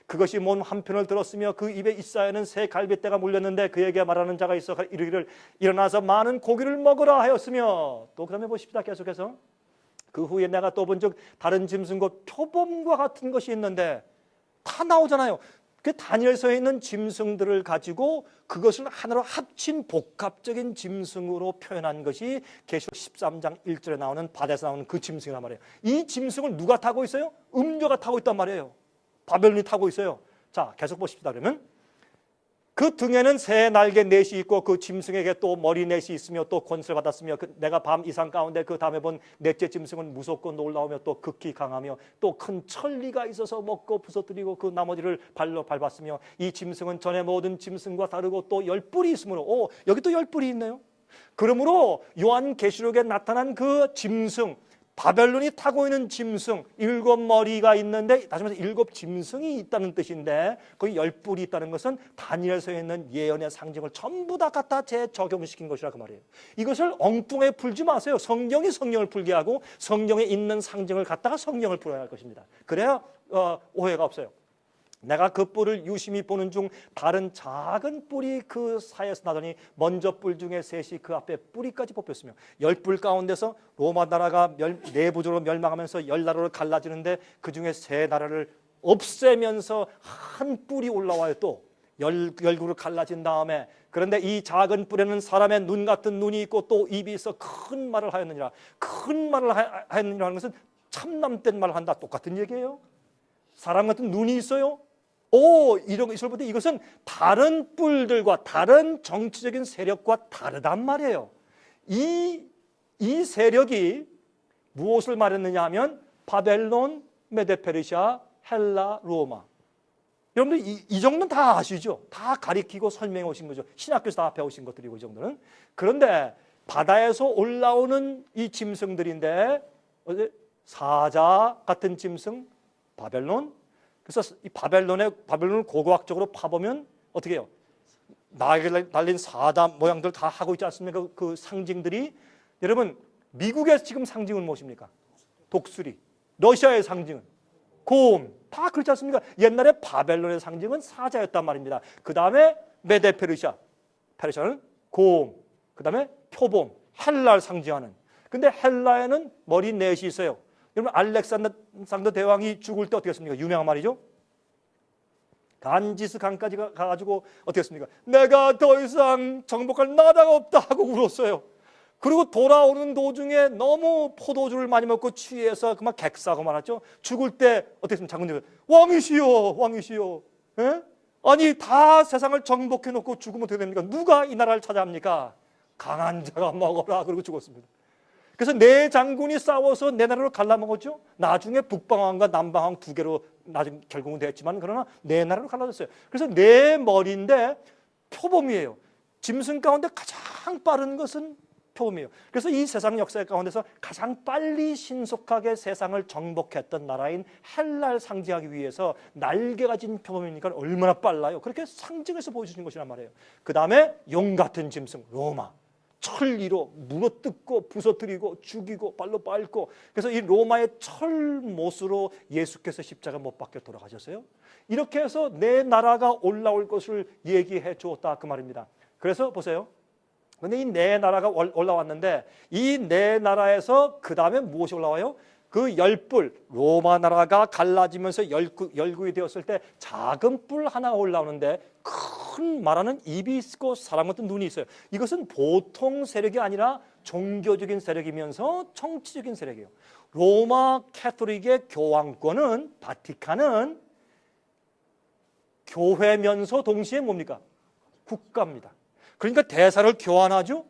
그것이 몸 한편을 들었으며 그 입에 이사야는 새 갈빗대가 물렸는데 그에게 말하는 자가 있어 이르기를 일어나서 많은 고기를 먹으라 하였으며 또 그다음에 보십시다. 계속해서 그 후에 내가 또 본즉 다른 짐승 곧 표범과 같은 것이 있는데 다 나오잖아요. 그 다니엘서에 있는 짐승들을 가지고 그것을 하나로 합친 복합적인 짐승으로 표현한 것이 계시록 13장 1절에 나오는 바다에서 나오는 그 짐승이란 말이에요. 이 짐승을 누가 타고 있어요? 음녀가 타고 있단 말이에요. 바벨론이 타고 있어요. 자, 계속 보십시다. 그러면 그 등에는 새 날개 넷이 있고 그 짐승에게 또 머리 넷이 있으며 또 권세를 받았으며 내가 밤 이상 가운데 그 다음에 본 넷째 짐승은 무섭고 놀라우며 또 극히 강하며 또 큰 천리가 있어서 먹고 부서뜨리고 그 나머지를 발로 밟았으며 이 짐승은 전에 모든 짐승과 다르고 또 10뿔이 있으므로 여기 또 10뿔이 있네요. 그러므로 요한계시록에 나타난 그 짐승, 바벨론이 타고 있는 짐승 7 머리가 있는데 다시 말해서 7 짐승이 있다는 뜻인데 거기 10뿔이 있다는 것은 다니엘서에 있는 예언의 상징을 전부 다 갖다 재적용시킨 것이라 그 말이에요. 이것을 엉뚱하게 풀지 마세요. 성경이 성경을 풀게 하고 성경에 있는 상징을 갖다가 성경을 풀어야 할 것입니다. 그래야 오해가 없어요. 내가 그 뿔을 유심히 보는 중 다른 작은 뿔이 그 사이에서 나더니 먼저 뿔 중에 셋이 그 앞에 뿌리까지 뽑혔으며 10뿔 가운데서 로마 나라가 내부적으로 멸망하면서 10나라로 갈라지는데 그 중에 3나라를 없애면서 한 뿔이 올라와요. 또 열구로 갈라진 다음에, 그런데 이 작은 뿔에는 사람의 눈 같은 눈이 있고 또 입이 있어 큰 말을 하였느니라. 큰 말을 하였느니라 하는 것은 참남된 말을 한다, 똑같은 얘기예요. 사람 같은 눈이 있어요. 이런 것을 볼 때 이것은 다른 뿔들과 다른 정치적인 세력과 다르단 말이에요. 이 세력이 무엇을 말했느냐 하면 바벨론, 메데페르시아, 헬라, 로마. 여러분들 이 정도는 다 아시죠? 다 가리키고 설명해 오신 거죠. 신학교에서 다 배우신 것들이고 이 정도는. 그런데 바다에서 올라오는 이 짐승들인데 사자 같은 짐승 바벨론. 그래서 이 바벨론을 고고학적으로 파보면 어떻게 해요? 날개 달린 사자 모양들 다 하고 있지 않습니까? 그 상징들이. 여러분, 미국의 지금 상징은 무엇입니까? 독수리. 러시아의 상징은 곰. 다 그렇지 않습니까? 옛날에 바벨론의 상징은 사자였단 말입니다. 그 다음에 페르시아는 곰. 그 다음에 표범, 헬라를 상징하는. 근데 헬라에는 머리 넷이 있어요. 여러분, 알렉산더 대왕이 죽을 때 어떻게 했습니까? 유명한 말이죠. 간지스 강까지 가가지고 어떻게 했습니까? 내가 더 이상 정복할 나라가 없다 하고 울었어요. 그리고 돌아오는 도중에 너무 포도주를 많이 먹고 취해서 그만 객사하고 말았죠. 죽을 때 어떻게 했습니까? 장군님, 왕이시여, 왕이시여. 에? 아니, 다 세상을 정복해 놓고 죽으면 어떻게 됩니까? 누가 이 나라를 차지합니까? 강한 자가 먹어라. 그러고 죽었습니다. 그래서 네 장군이 싸워서 네 나라로 갈라먹었죠. 나중에 북방왕과 남방왕 2개로 나중 결국은 됐지만, 그러나 네 나라로 갈라졌어요. 그래서 네 머리인데 표범이에요. 짐승 가운데 가장 빠른 것은 표범이에요. 그래서 이 세상 역사 가운데서 가장 빨리 신속하게 세상을 정복했던 나라인 헬라를 상징하기 위해서 날개가 진 표범이니까 얼마나 빨라요. 그렇게 상징해서 보여주신 것이란 말이에요. 그 다음에 용 같은 짐승 로마. 철리로 물어뜯고 부서뜨리고 죽이고 발로 밟고. 그래서 이 로마의 철못으로 예수께서 십자가 못 박혀 돌아가셨어요. 이렇게 해서 내 나라가 올라올 것을 얘기해 주었다 그 말입니다. 그래서 보세요. 근데 이 네 나라가 올라왔는데 이 네 나라에서 그 다음에 무엇이 올라와요? 그 10뿔, 로마 나라가 갈라지면서 열국이 되었을 때 작은 뿔 하나가 올라오는데 큰 말하는 입이 있고 사람 같은 눈이 있어요. 이것은 보통 세력이 아니라 종교적인 세력이면서 정치적인 세력이에요. 로마 캐토릭의 교황권은, 바티칸은 교회면서 동시에 뭡니까? 국가입니다. 그러니까 대사를 교환하죠.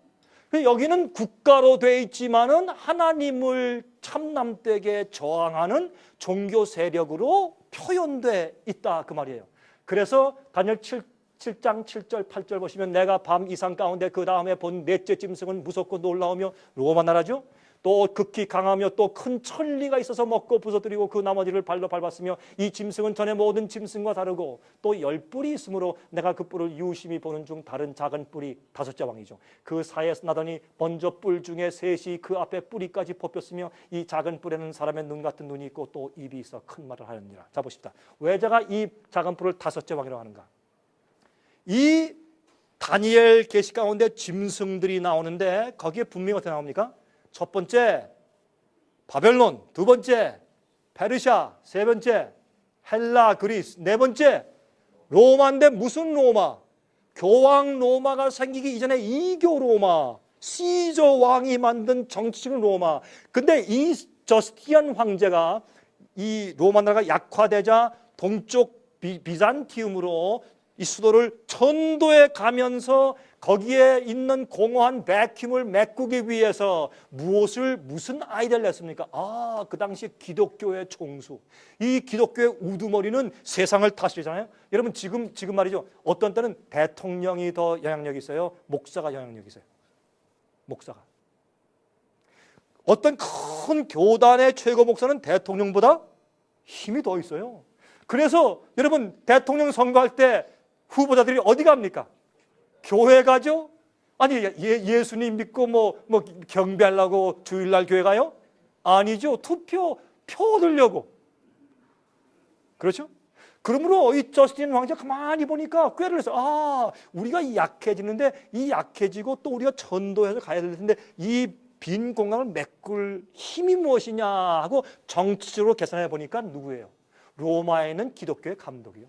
여기는 국가로 되어 있지만은 하나님을 참남되게 저항하는 종교 세력으로 표현돼 있다 그 말이에요. 그래서 다니엘 7장 7절 8절 보시면 내가 밤 이상 가운데 그 다음에 본 넷째 짐승은 무섭고 놀라우며 로마 나라죠. 또 극히 강하며 또 큰 천리가 있어서 먹고 부서뜨리고 그 나머지를 발로 밟았으며 이 짐승은 전에 모든 짐승과 다르고 또 10뿔이 있으므로 내가 그 뿔을 유심히 보는 중 다른 작은 뿔이 5째 왕이죠. 그 사이에서 나더니 먼저 뿔 중에 셋이 그 앞에 뿌리까지 뽑혔으며 이 작은 뿔에는 사람의 눈 같은 눈이 있고 또 입이 있어 큰 말을 하였느니라. 자 보십시다. 왜 제가 이 작은 뿔을 5째 왕이라고 하는가? 이 다니엘 계시 가운데 짐승들이 나오는데 거기에 분명히 어떻게 나옵니까? 첫 번째 바벨론, 두 번째 페르시아, 세 번째 헬라, 그리스, 네 번째 로마인데 무슨 로마? 교황 로마가 생기기 이전에 이교 로마, 시저 왕이 만든 정치적인 로마. 근데 이 저스티안 황제가 이 로마 나라가 약화되자 동쪽 비잔티움으로 이 수도를 천도에 가면서 거기에 있는 공허한 백힘을 메꾸기 위해서 무슨 아이디어를 냈습니까? 그 당시 기독교의 총수, 이 기독교의 우두머리는 세상을 다스리잖아요. 여러분 지금 말이죠. 어떤 때는 대통령이 더 영향력이 있어요. 목사가 영향력이 있어요. 목사가. 어떤 큰 교단의 최고 목사는 대통령보다 힘이 더 있어요. 그래서 여러분 대통령 선거할 때 후보자들이 어디 갑니까? 교회 가죠? 아니 예수님 믿고 뭐 경배하려고 주일날 교회 가요? 아니죠. 표 얻으려고. 그렇죠? 그러므로 이 저스틴 왕자 가만히 보니까 꾀를 해서 우리가 약해지는데 이 약해지고 또 우리가 전도해서 가야 될 텐데 이 빈 공간을 메꿀 힘이 무엇이냐 하고 정치적으로 계산해 보니까 누구예요? 로마에는 기독교의 감독이요.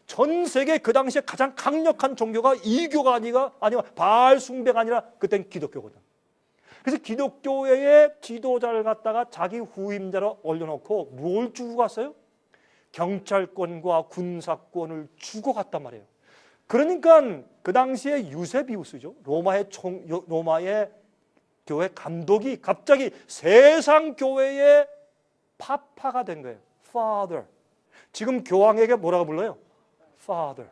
전 세계 그 당시에 가장 강력한 종교가 이교가 아니라 바알 숭배가 아니라 그땐 기독교거든. 그래서 기독교회의 지도자를 갖다가 자기 후임자로 올려놓고 뭘 주고 갔어요? 경찰권과 군사권을 주고 갔단 말이에요. 그러니까 그 당시에 유세비우스죠. 로마의 교회 감독이 갑자기 세상 교회의 파파가 된 거예요. Father. 지금 교황에게 뭐라고 불러요? Father.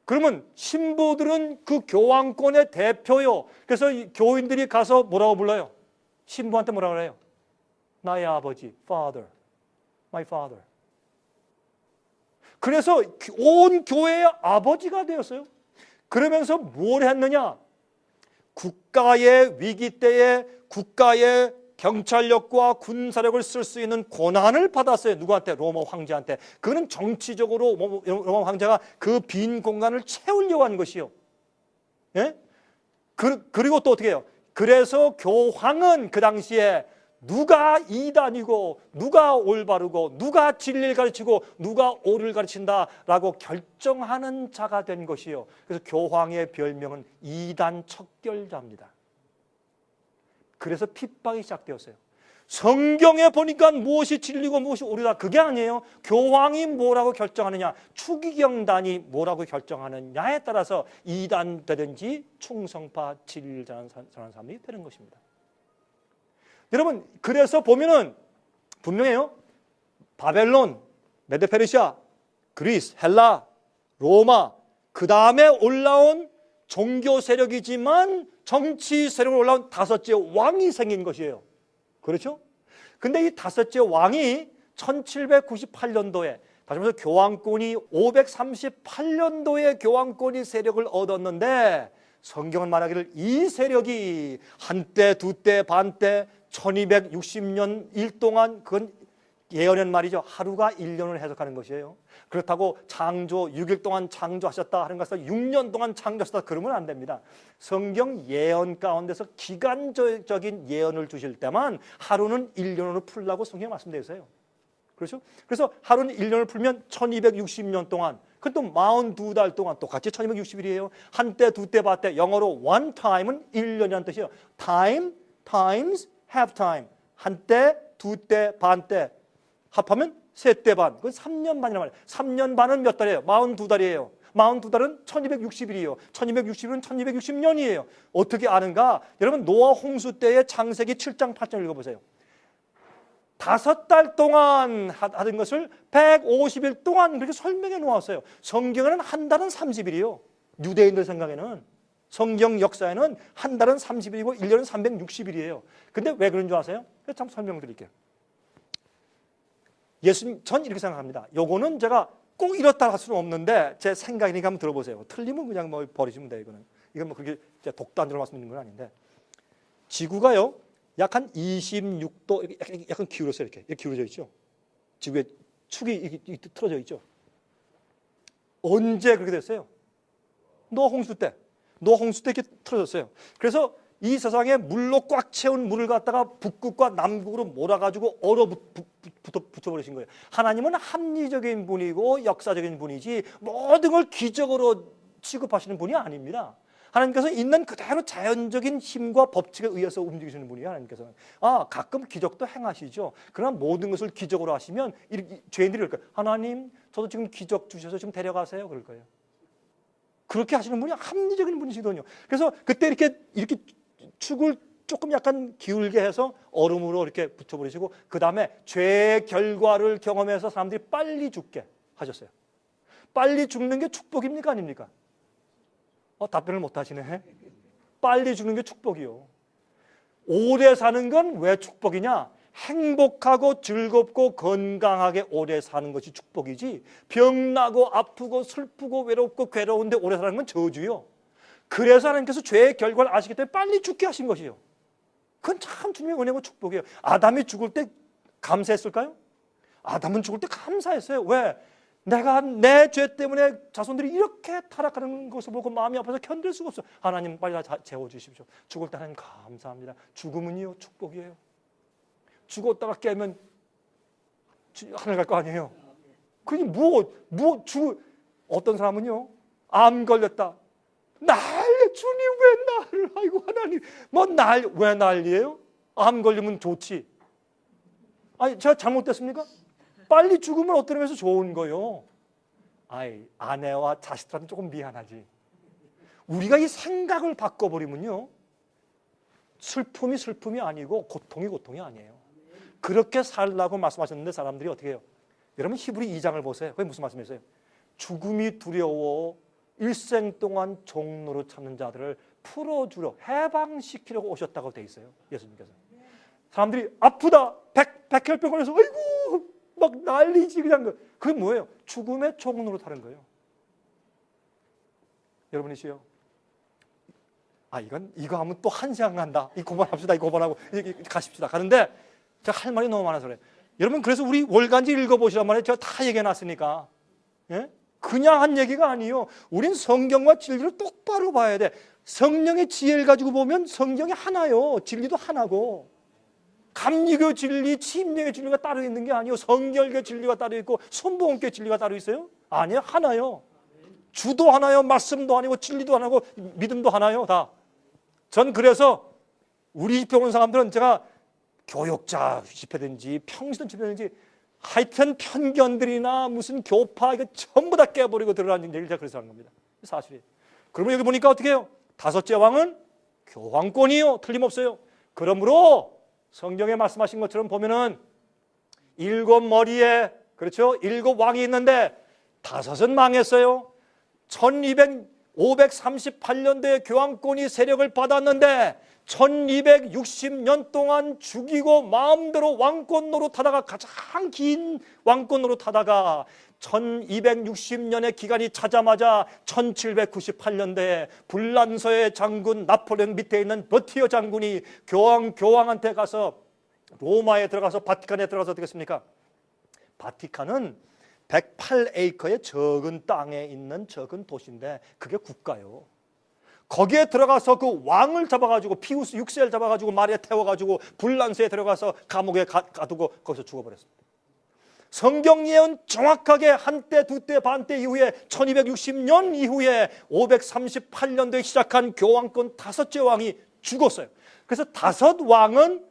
그러면 신부들은 그 교황권의 대표요. 그래서 교인들이 가서 뭐라고 불러요? 신부한테 뭐라고 그래요? 나의 아버지, Father, my Father. 그래서 온 교회의 아버지가 되었어요. 그러면서 뭘 했느냐? 국가의 위기 때에 국가의 경찰력과 군사력을 쓸 수 있는 권한을 받았어요. 누구한테? 로마 황제한테. 그는 정치적으로 로마 황제가 그 빈 공간을 채우려고 한 것이요. 예? 그리고 또 어떻게 해요? 그래서 교황은 그 당시에 누가 이단이고 누가 올바르고 누가 진리를 가르치고 누가 오를 가르친다라고 결정하는 자가 된 것이요. 그래서 교황의 별명은 이단 척결자입니다. 그래서 핍박이 시작되었어요. 성경에 보니까 무엇이 진리고 무엇이 오르다 그게 아니에요. 교황이 뭐라고 결정하느냐, 추기경단이 뭐라고 결정하느냐에 따라서 이단 되든지 충성파 진리를 전하는 사람이 되는 것입니다. 여러분, 그래서 보면은 분명해요. 바벨론, 메데페르시아, 그리스, 헬라, 로마, 그 다음에 올라온 종교 세력이지만 정치 세력으로 올라온 다섯째 왕이 생긴 것이에요. 그렇죠? 근데 이 다섯째 왕이 1798년도에 다시 말해서 교황권이 538년도에 교황권이 세력을 얻었는데 성경은 말하기를 이 세력이 한때, 두때, 반때 1260년 일 동안 그건 예언은 말이죠. 하루가 1년을 해석하는 것이에요. 그렇다고 창조 6일 동안 창조하셨다 하는 것을 6년 동안 창조하셨다 그러면 안 됩니다. 성경 예언 가운데서 기간적인 예언을 주실 때만 하루는 1년으로 풀라고 성경에 말씀되어 있어요. 그렇죠? 그래서 하루는 1년을 풀면 1260년 동안 그건 또 42달 동안 똑같이 1260일이에요. 한때, 두때, 반때 영어로 one time은 1년이라는 뜻이에요. time, times, half time. 한때, 두때, 반때 합하면 세때 반. 그건 3년 반이란 말이에요. 3년 반은 몇 달이에요? 42달이에요. 42달은 1260일이에요. 1260일은 1260년이에요. 어떻게 아는가? 여러분 노아 홍수 때의 창세기 7장 8장 읽어보세요. 5달 동안 하던 것을 150일 동안 그렇게 설명해 놓았어요. 성경에는 한 달은 30일이요. 유대인들 생각에는 성경 역사에는 한 달은 30일이고 1년은 360일이에요. 근데 왜 그런 줄 아세요? 참 설명드릴게요. 예수님, 전 이렇게 생각합니다. 요거는 제가 꼭 이렇다 할 수는 없는데 제 생각이니까 한번 들어보세요. 틀리면 그냥 뭐 버리시면 돼요. 이건 뭐 그렇게 독단적으로 말씀드리는 건 아닌데 지구가요 약 한 26도 약간 기울었어요. 이렇게 기울어져 있죠. 지구의 축이 이렇게 틀어져 있죠. 언제 그렇게 됐어요? 노아 홍수 때 이렇게 틀어졌어요. 그래서 이 세상에 물로 꽉 채운 물을 갖다가 북극과 남극으로 몰아가지고 붙여버리신 거예요. 하나님은 합리적인 분이고 역사적인 분이지 모든 걸 기적으로 취급하시는 분이 아닙니다. 하나님께서 있는 그대로 자연적인 힘과 법칙에 의해서 움직이시는 분이에요. 하나님께서는 가끔 기적도 행하시죠. 그러나 모든 것을 기적으로 하시면 죄인들이 그럴 거예요. 하나님, 저도 지금 기적 주셔서 지금 데려가세요. 그럴 거예요. 그렇게 하시는 분이 합리적인 분이시거든요. 그래서 그때 이렇게 축을 조금 약간 기울게 해서 얼음으로 이렇게 붙여버리시고 그 다음에 죄의 결과를 경험해서 사람들이 빨리 죽게 하셨어요. 빨리 죽는 게 축복입니까? 아닙니까? 답변을 못 하시네. 빨리 죽는 게 축복이요. 오래 사는 건 왜 축복이냐? 행복하고 즐겁고 건강하게 오래 사는 것이 축복이지 병나고 아프고 슬프고 외롭고 괴로운데 오래 사는 건 저주요. 그래서 하나님께서 죄의 결과를 아시기 때문에 빨리 죽게 하신 것이요. 그건 참 주님의 은혜고 축복이에요. 아담이 죽을 때 감사했을까요? 아담은 죽을 때 감사했어요. 왜? 내가 내 죄 때문에 자손들이 이렇게 타락하는 것을 보고 마음이 아파서 견딜 수가 없어. 하나님 빨리 나 재워주십시오. 죽을 때 하나님 감사합니다. 죽음은요 축복이에요. 죽었다가 깨면 하늘 갈 거 아니에요. 그니 어떤 사람은요 암 걸렸다. 주님 왜 나를, 아이고 하나님 왜 난리예요? 암 걸리면 좋지. 아니 제가 잘못됐습니까? 빨리 죽으면 어떤 의미에서 좋은 거요. 아내와 자식들한테 조금 미안하지. 우리가 이 생각을 바꿔버리면요 슬픔이 아니고 고통이 아니에요. 그렇게 살라고 말씀하셨는데 사람들이 어떻게 해요? 여러분 히브리 2장을 보세요. 그게 무슨 말씀이세요? 죽음이 두려워 일생 동안 종로로 찾는 자들을 풀어주려 해방시키려고 오셨다고 돼 있어요. 예수님께서. 사람들이 아프다 백혈병 걸려서 아이고 막 난리지 그냥. 그게 뭐예요? 죽음의 종로로 타는 거예요. 여러분이시요. 이거 하면 또 한 시간 간다. 이거 그만합시다. 이거 그만하고 가십시다. 가는데 제가 할 말이 너무 많아서 그래요. 여러분 그래서 우리 월간지 읽어보시란 말이에요. 제가 다 얘기해놨으니까. 예? 그냥 한 얘기가 아니에요. 우린 성경과 진리를 똑바로 봐야 돼. 성령의 지혜를 가지고 보면 성경이 하나요. 진리도 하나고. 감리교 진리, 침례의 진리가 따로 있는 게 아니에요. 성결교 진리가 따로 있고 손보험교 진리가 따로 있어요? 아니에요. 하나요. 주도 하나요. 말씀도 아니고 진리도 하나고 믿음도 하나요. 다. 전 그래서 우리 집회 온 사람들은 제가 교역자 집회든지 평신 집회든지 하여튼 편견들이나 무슨 교파 이거 전부 다 깨버리고 들어라는 얘기를 제가 그래서 하는 겁니다. 사실이에요. 그러면 여기 보니까 어떻게 해요? 다섯째 왕은 교황권이요. 틀림없어요. 그러므로 성경에 말씀하신 것처럼 보면은 7머리에 그렇죠? 7왕이 있는데 5은 망했어요. 538년도에 교황권이 세력을 받았는데 1260년 동안 죽이고 마음대로 왕권 노릇하다가 가장 긴 왕권 노릇하다가 1260년의 기간이 차자마자 1798년도에 불란서의 장군 나폴레옹 밑에 있는 버티어 장군이 교황한테 가서 로마에 들어가서 바티칸에 들어가서 어떻게 했습니까? 바티칸은 108에이커의 적은 땅에 있는 적은 도시인데 그게 국가요. 거기에 들어가서 그 왕을 잡아가지고 피우스 6세를 잡아가지고 말에 태워가지고 불란서에 들어가서 감옥에 가두고 거기서 죽어버렸습니다. 성경 예언 정확하게 한때 두때 반때 이후에 1260년 이후에 538년도에 시작한 교황권 5째 왕이 죽었어요. 그래서 5 왕은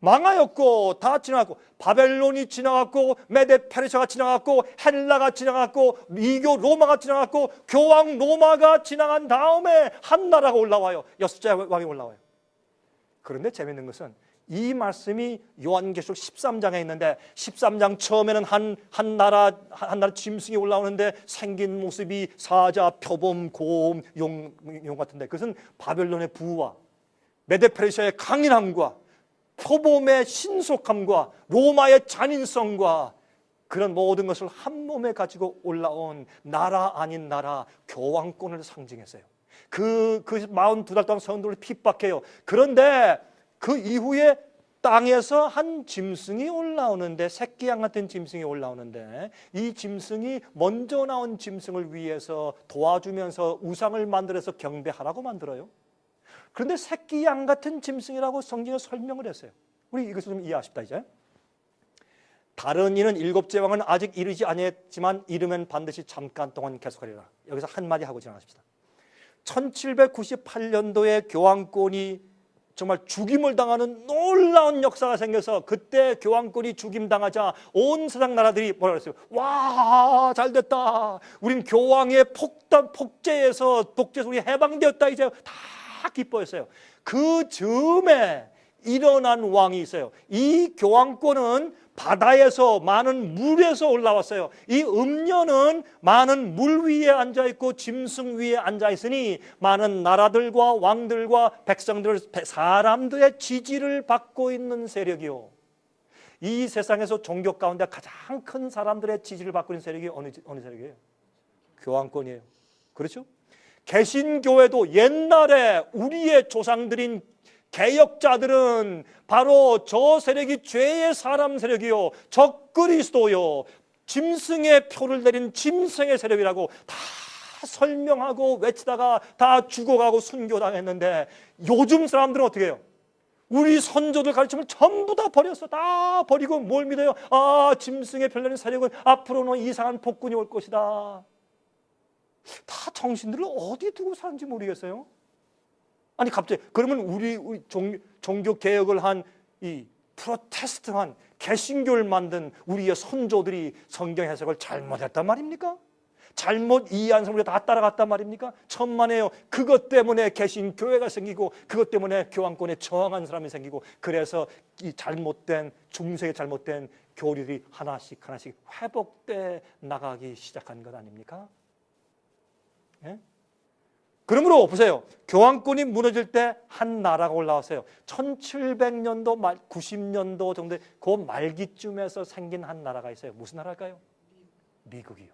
망하였고 다 지나갔고 바벨론이 지나갔고 메데 페르시아가 지나갔고 헬라가 지나갔고 미교 로마가 지나갔고 교황 로마가 지나간 다음에 한 나라가 올라와요. 6째 왕이 올라와요. 그런데 재밌는 것은 이 말씀이 요한계시록 13장에 있는데 13장 처음에는 한 나라 짐승이 올라오는데 생긴 모습이 사자, 표범, 곰, 용 같은데 그것은 바벨론의 부와 메데 페르시아의 강인함과 표범의 신속함과 로마의 잔인성과 그런 모든 것을 한 몸에 가지고 올라온 나라 아닌 나라 교황권을 상징했어요. 그 42달 동안 성도를 핍박해요. 그런데 그 이후에 땅에서 한 짐승이 올라오는데 새끼양 같은 짐승이 올라오는데 이 짐승이 먼저 나온 짐승을 위해서 도와주면서 우상을 만들어서 경배하라고 만들어요. 그런데 새끼 양 같은 짐승이라고 성경에 설명을 했어요. 우리 이것을 좀 이해하십시다 이제. 다른 이는 7째 왕은 아직 이르지 아니했지만 이르면 반드시 잠깐 동안 계속하리라. 여기서 한마디 하고 지나가십시다. 1798년도에 교황권이 정말 죽임을 당하는 놀라운 역사가 생겨서 그때 교황권이 죽임당하자 온 세상 나라들이 뭐라 그랬어요? 와 잘됐다. 우린 교황의 독재에서 우리 해방되었다. 이제 다 기뻐했어요. 그 즈음에 일어난 왕이 있어요. 이 교황권은 바다에서 많은 물에서 올라왔어요. 이 음녀는 많은 물 위에 앉아있고 짐승 위에 앉아있으니 많은 나라들과 왕들과 백성들, 사람들의 지지를 받고 있는 세력이요. 이 세상에서 종교 가운데 가장 큰 사람들의 지지를 받고 있는 세력이 어느 세력이에요? 교황권이에요. 그렇죠? 개신교회도 옛날에 우리의 조상들인 개혁자들은 바로 저 세력이 죄의 사람 세력이요 적그리스도요 짐승의 표를 내린 짐승의 세력이라고 다 설명하고 외치다가 다 죽어가고 순교당했는데 요즘 사람들은 어떻게 해요? 우리 선조들 가르침을 전부 다 버렸어. 다 버리고 뭘 믿어요? 아, 짐승의 표 내린 세력은 앞으로는 이상한 폭군이 올 것이다. 다 정신들을 어디 두고 사는지 모르겠어요. 아니 갑자기 그러면 우리 종교 개혁을 한 이 프로테스트한 개신교를 만든 우리의 선조들이 성경 해석을 잘못했단 말입니까? 잘못 이해한 사람을 다 따라갔단 말입니까? 천만에요. 그것 때문에 개신교회가 생기고 그것 때문에 교황권에 저항한 사람이 생기고 그래서 이 잘못된 중세의 잘못된 교리들이 하나씩 회복돼 나가기 시작한 것 아닙니까? 예? 그러므로 보세요. 교황권이 무너질 때 한 나라가 올라왔어요. 1700년도 말 90년도 정도 그 말기쯤에서 생긴 한 나라가 있어요. 무슨 나라일까요? 미국이요.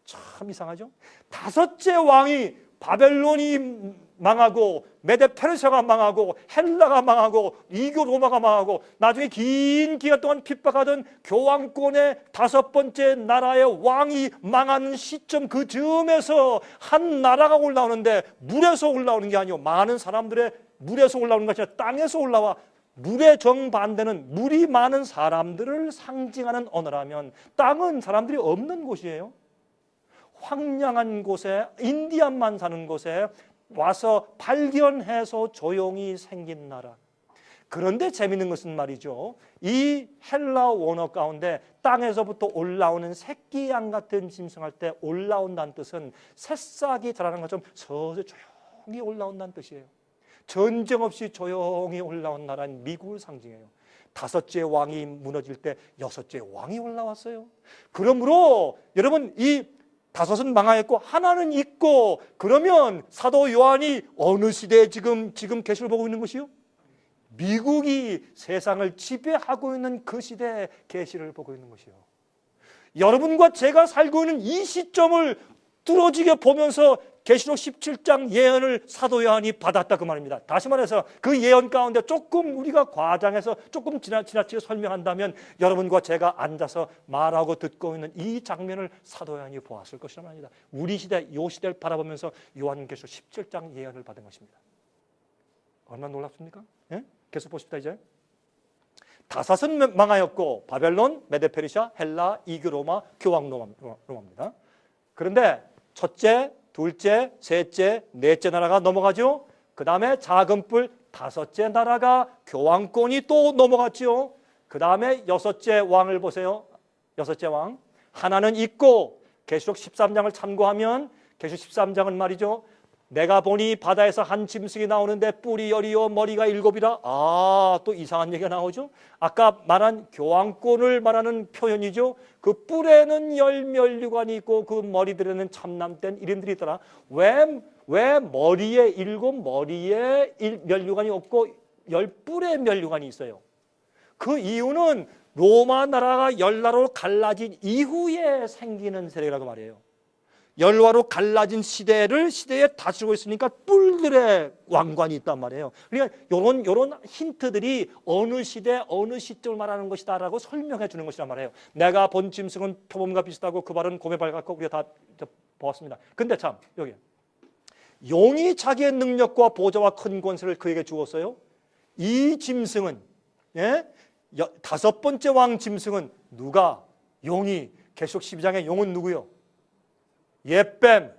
참 이상하죠? 다섯째 왕이 바벨론이 망하고 메데페르시아가 망하고 헬라가 망하고 이교 로마가 망하고 나중에 긴 기간 동안 핍박하던 교황권의 다섯 번째 나라의 왕이 망하는 시점 그 즈음에서 한 나라가 올라오는데 물에서 올라오는 게 아니고 많은 사람들의 물에서 올라오는 것이 아니라 땅에서 올라와 물의 정반대는 물이 많은 사람들을 상징하는 언어라면 땅은 사람들이 없는 곳이에요. 황량한 곳에 인디안만 사는 곳에 와서 발견해서 조용히 생긴 나라. 그런데 재미있는 것은 말이죠. 이 헬라 원어 가운데 땅에서부터 올라오는 새끼 양 같은 짐승할 때 올라온다는 뜻은 새싹이 자라는 것처럼 서서히 조용히 올라온다는 뜻이에요. 전쟁 없이 조용히 올라온 나라는 미국을 상징해요. 다섯째 왕이 무너질 때 여섯째 왕이 올라왔어요. 그러므로 여러분 이 다섯은 망하였고 하나는 있고 그러면 사도 요한이 어느 시대에 지금 계시를 보고 있는 것이요? 미국이 세상을 지배하고 있는 그 시대에 계시를 보고 있는 것이요. 여러분과 제가 살고 있는 이 시점을 뚫어지게 보면서 계시록 17장 예언을 사도 요한이 받았다 그 말입니다. 다시 말해서 그 예언 가운데 조금 우리가 과장해서 조금 지나치게 설명한다면 여러분과 제가 앉아서 말하고 듣고 있는 이 장면을 사도 요한이 보았을 것이란 말입니다. 우리 시대, 이 시대를 바라보면서 요한계시록 17장 예언을 받은 것입니다. 얼마나 놀랍습니까? 예? 계속 보십시다. 이제 다섯은 망하였고 바벨론, 메데페르시아, 헬라, 이교 로마, 교황 로마입니다. 그런데 첫째, 둘째, 셋째, 넷째 나라가 넘어가죠. 그 다음에 작은 뿔 다섯째 나라가 교황권이 또 넘어갔죠. 그 다음에 여섯째 왕을 보세요. 여섯째 왕 하나는 있고 계시록 13장을 참고하면 계시록 13장은 말이죠. 내가 보니 바다에서 한 짐승이 나오는데 뿔이 10이요 머리가 7이라. 또 이상한 얘기가 나오죠. 아까 말한 교황권을 말하는 표현이죠. 그 뿔에는 10면류관이 있고 그 머리들에는 참남된 이름들이 있더라. 왜 머리에 7 머리에 면류관이 없고 10뿔의 면류관이 있어요? 그 이유는 로마 나라가 10나라로 갈라진 이후에 생기는 세력이라고 말이에요. 열화로 갈라진 시대에 다스리고 있으니까 뿔들의 왕관이 있단 말이에요. 그러니까 이런 힌트들이 어느 시대 어느 시점을 말하는 것이다라고 설명해 주는 것이란 말이에요. 내가 본 짐승은 표범과 비슷하고 그 발은 곰의 발 같고 우리가 다 보았습니다. 근데 참 여기 용이 자기의 능력과 보좌와 큰 권세를 그에게 주었어요. 이 짐승은 다섯 번째 왕 짐승은 누가? 용이 계시록 12장의 용은 누구요? 옛뱀,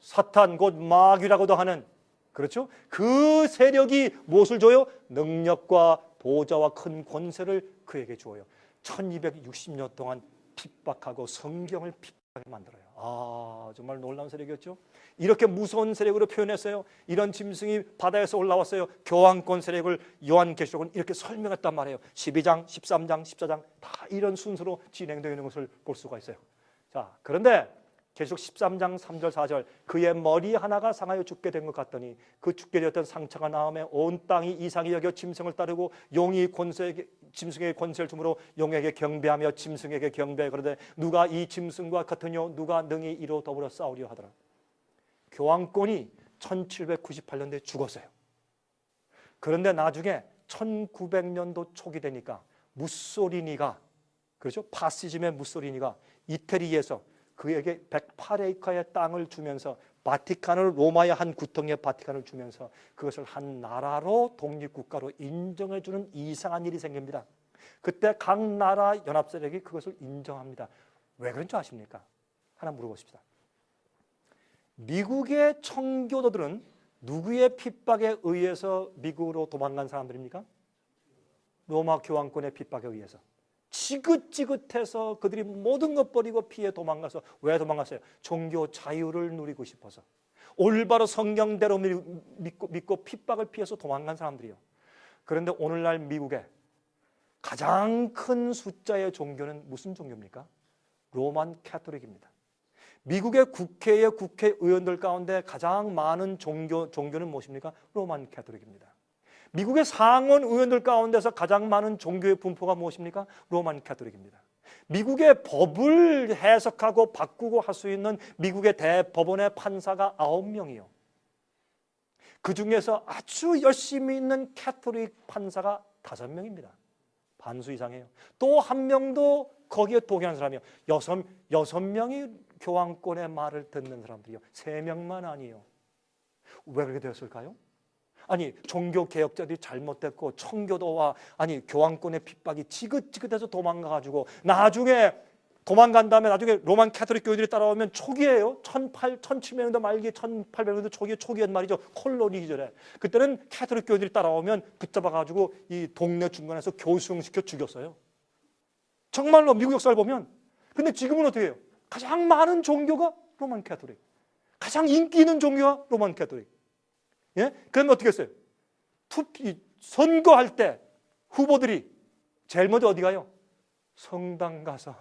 사탄 곧 마귀라고도 하는 그렇죠? 그 세력이 무엇을 줘요? 능력과 보좌와 큰 권세를 그에게 주어요. 1260년 동안 핍박하고 성경을 핍박하게 만들어요. 정말 놀라운 세력이었죠. 이렇게 무서운 세력으로 표현했어요. 이런 짐승이 바다에서 올라왔어요. 교황권 세력을 요한계시록은 이렇게 설명했단 말이에요. 12장, 13장, 14장 다 이런 순서로 진행되어 있는 것을 볼 수가 있어요. 자, 그런데 계시록 13장 3절 4절 그의 머리 하나가 상하여 죽게 된 것 같더니 그 죽게 되었던 상처가 나음에 온 땅이 이상히 여겨 짐승을 따르고 용이 짐승에게 권세를 주므로 용에게 경배하며 짐승에게 경배. 그런데 누가 이 짐승과 같으뇨 누가 능히 이로 더불어 싸우려 하더라. 교황권이 1798년도에 죽었어요. 그런데 나중에 1900년도 초기 되니까 무소리니가 그렇죠? 파시즘의 무솔리니가 이태리에서 그에게 108에이커의 땅을 주면서 바티칸을 로마의 한 구덩이의 바티칸을 주면서 그것을 한 나라로 독립국가로 인정해주는 이상한 일이 생깁니다. 그때 각 나라 연합 세력이 그것을 인정합니다. 왜 그런 줄 아십니까? 하나 물어보십시다. 미국의 청교도들은 누구의 핍박에 의해서 미국으로 도망간 사람들입니까? 로마 교황권의 핍박에 의해서. 지긋지긋해서 그들이 모든 것 버리고 피해 도망가서. 왜 도망갔어요? 종교 자유를 누리고 싶어서. 올바로 성경대로 믿고 핍박을 피해서 도망간 사람들이요. 그런데 오늘날 미국의 가장 큰 숫자의 종교는 무슨 종교입니까? 로만 캐토릭입니다. 미국의 국회의 국회의원들 가운데 가장 많은 종교는 무엇입니까? 로만 캐토릭입니다. 미국의 상원 의원들 가운데서 가장 많은 종교의 분포가 무엇입니까? 로만 캐토릭입니다. 미국의 법을 해석하고 바꾸고 할 수 있는 미국의 대법원의 판사가 9명이요. 그 중에서 아주 열심히 있는 캐토릭 판사가 5명입니다. 반수 이상이에요. 또 한 명도 거기에 동의한 사람이요. 6명이 교황권의 말을 듣는 사람들이요. 3명만 아니에요. 왜 그렇게 되었을까요? 아니, 종교 개혁자들이 잘못됐고 청교도와 교황권의 핍박이 지긋지긋해서 도망가가지고 나중에 도망간 다음에 나중에 로만 캐토릭 교회들이 따라오면 초기에요. 1700년대 말기 1800년대 초기엔 말이죠. 콜로니 시절에. 그때는 캐토릭 교회들이 따라오면 붙잡아가지고 이 동네 중간에서 교수형시켜 죽였어요. 정말로 미국 역사를 보면. 근데 지금은 어떻게 해요? 가장 많은 종교가 로만 캐토릭. 가장 인기 있는 종교가 로만 캐토릭. 예? 그러면 어떻게 했어요? 선거할 때 후보들이 제일 먼저 어디 가요? 성당 가서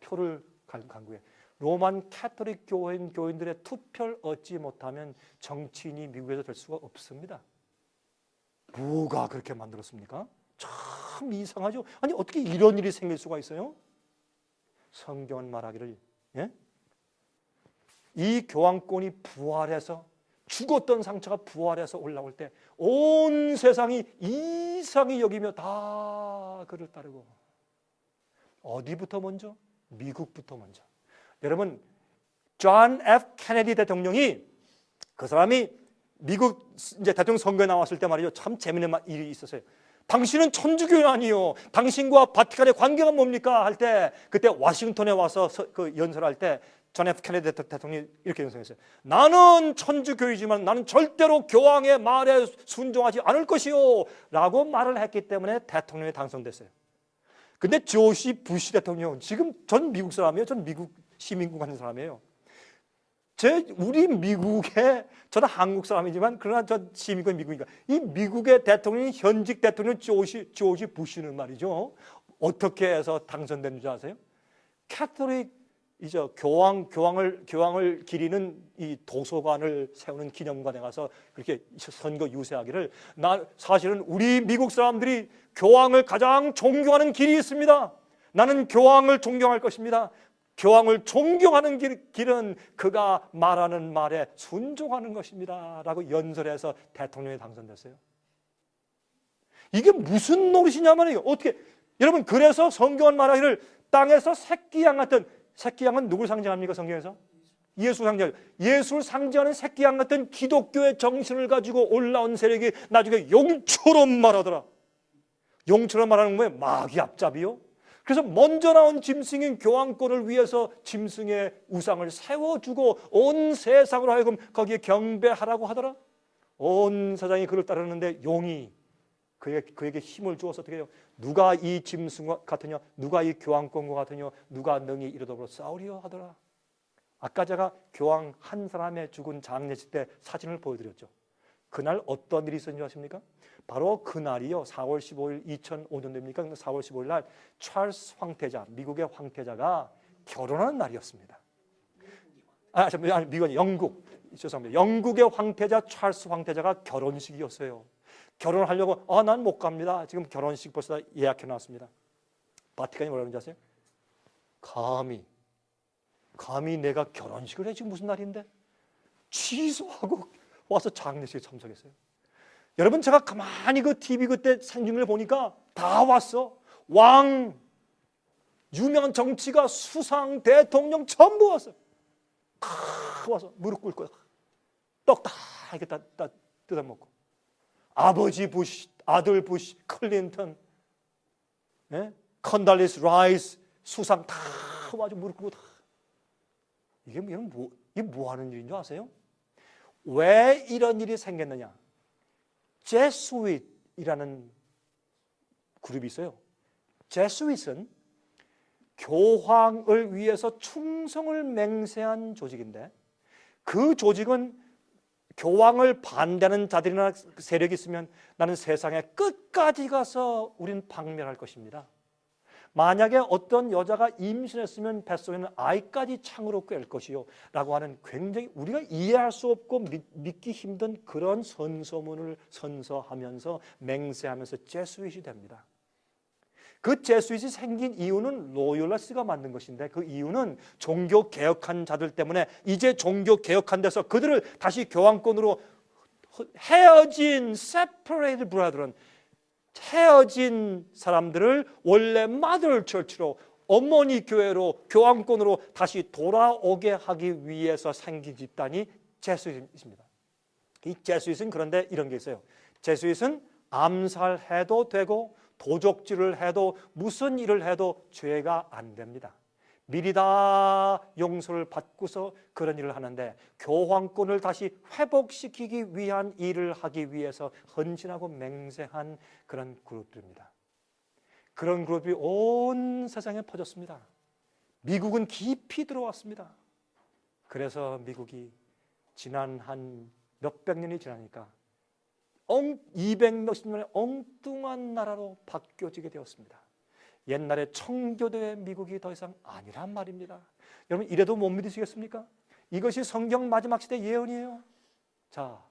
표를 간구해. 로만 캐토릭 교인들의 투표를 얻지 못하면 정치인이 미국에서 될 수가 없습니다. 뭐가 그렇게 만들었습니까? 참 이상하죠. 아니, 어떻게 이런 일이 생길 수가 있어요? 성경은 말하기를, 예? 이 교황권이 부활해서, 죽었던 상처가 부활해서 올라올 때 온 세상이 이상히 여기며 다 그를 따르고. 어디부터 먼저? 미국부터 먼저. 여러분, 존 F. 케네디 대통령이, 그 사람이 미국 이제 대통령 선거에 나왔을 때 말이죠. 참 재미있는 일이 있었어요. 당신은 천주교인 아니요. 당신과 바티칸의 관계가 뭡니까? 할 때, 그때 워싱턴에 와서 그 연설할 때 존 F. 케네디 대통령이 이렇게 연설했어요. 나는 천주교이지만 나는 절대로 교황의 말에 순종하지 않을 것이요 라고 말을 했기 때문에 대통령이 당선됐어요. 근데 조시 부시 대통령, 지금 전 미국 사람이에요. 전 미국 시민국 하는 사람이에요. 우리 미국의, 저는 한국 사람이지만 그러나 전 시민권 미국이니까, 이 미국의 대통령이 현직 대통령 조시 부시는 말이죠. 어떻게 해서 당선된 줄 아세요? 캐토릭이죠. 교황을 기리는 이 도서관을 세우는 기념관에 가서 그렇게 선거 유세하기를, 사실은 우리 미국 사람들이 교황을 가장 존경하는 길이 있습니다. 나는 교황을 존경할 것입니다. 교황을 존경하는 길은 그가 말하는 말에 순종하는 것입니다 라고 연설해서 대통령이 당선됐어요. 이게 무슨 노릇이냐면, 어떻게, 여러분, 그래서 성경은 말하기를 땅에서 새끼양 같은, 새끼양은 누굴 상징합니까? 성경에서? 예수 상징하죠. 예수를 상징하는 새끼양 같은 기독교의 정신을 가지고 올라온 세력이 나중에 용처럼 말하더라. 용처럼 말하는 거에 마귀 앞잡이요. 그래서 먼저 나온 짐승인 교황권을 위해서 짐승의 우상을 세워주고 온 세상으로 하여금 거기에 경배하라고 하더라. 온 세상이 그를 따르는데 용이 그에게 힘을 주어서 어떻게 해요? 누가 이 짐승과 같으냐? 누가 이 교황권과 같으냐? 누가 능히 이르더불어 싸우리요 하더라. 아까 제가 교황 한 사람의 죽은 장례식 때 사진을 보여드렸죠. 그날 어떤 일이 있었는지 아십니까? 바로 그날이요, 4월 15일 2005년도입니까? 4월 15일 날 찰스 황태자, 미국의 황태자가 결혼하는 날이었습니다. 미국이 영국, 죄송합니다. 영국의 황태자 찰스 황태자가 결혼식이었어요. 결혼을 하려고, 난 못 갑니다. 지금 결혼식 벌써 예약해 놨습니다. 바티칸이 뭐라고 하는지 아세요? 감히 내가 결혼식을 해? 지금 무슨 날인데? 취소하고 와서 장례식에 참석했어요. 여러분, 제가 가만히 그 TV 그때 생중계를 보니까 다 왔어. 왕, 유명한 정치가 수상, 대통령 전부 왔어요. 다 와서 무릎 꿇고 떡 다 이렇게 다 뜯어먹고, 아버지 부시, 아들 부시, 클린턴, 예? 컨달리스 라이스 수상 다 와서 무릎 꿇고 다. 이게 뭐 하는 일인 줄 아세요? 왜 이런 일이 생겼느냐? 제수잇이라는 그룹이 있어요. 제수잇은 교황을 위해서 충성을 맹세한 조직인데, 그 조직은 교황을 반대하는 자들이나 세력이 있으면 나는 세상의 끝까지 가서 우린 박멸할 것입니다. 만약에 어떤 여자가 임신했으면 뱃속에는 아이까지 창으로 꿰을 것이요 라고 하는 굉장히 우리가 이해할 수 없고 믿기 힘든 그런 선서문을 선서하면서 맹세하면서 제수잇이 됩니다. 그 제수잇이 생긴 이유는 로열라스가 만든 것인데, 그 이유는 종교 개혁한 자들 때문에 이제 종교 개혁한 데서 그들을 다시 교황권으로 헤어진 separated brethren, 헤어진 사람들을 원래 mother church로, 어머니 교회로, 교황권으로 다시 돌아오게 하기 위해서 생긴 집단이 제수잇입니다. 이 제수잇은 그런데 이런 게 있어요. 제수잇은 암살해도 되고 도적질을 해도 무슨 일을 해도 죄가 안 됩니다. 미리 다 용서를 받고서 그런 일을 하는데, 교황권을 다시 회복시키기 위한 일을 하기 위해서 헌신하고 맹세한 그런 그룹들입니다. 그런 그룹이 온 세상에 퍼졌습니다. 미국은 깊이 들어왔습니다. 그래서 미국이 지난 한 몇백 년이 지나니까 200몇십 년의 엉뚱한 나라로 바뀌어지게 되었습니다. 옛날에 청교도의 미국이 더 이상 아니란 말입니다. 여러분, 이래도 못 믿으시겠습니까? 이것이 성경 마지막 시대 예언이에요. 자,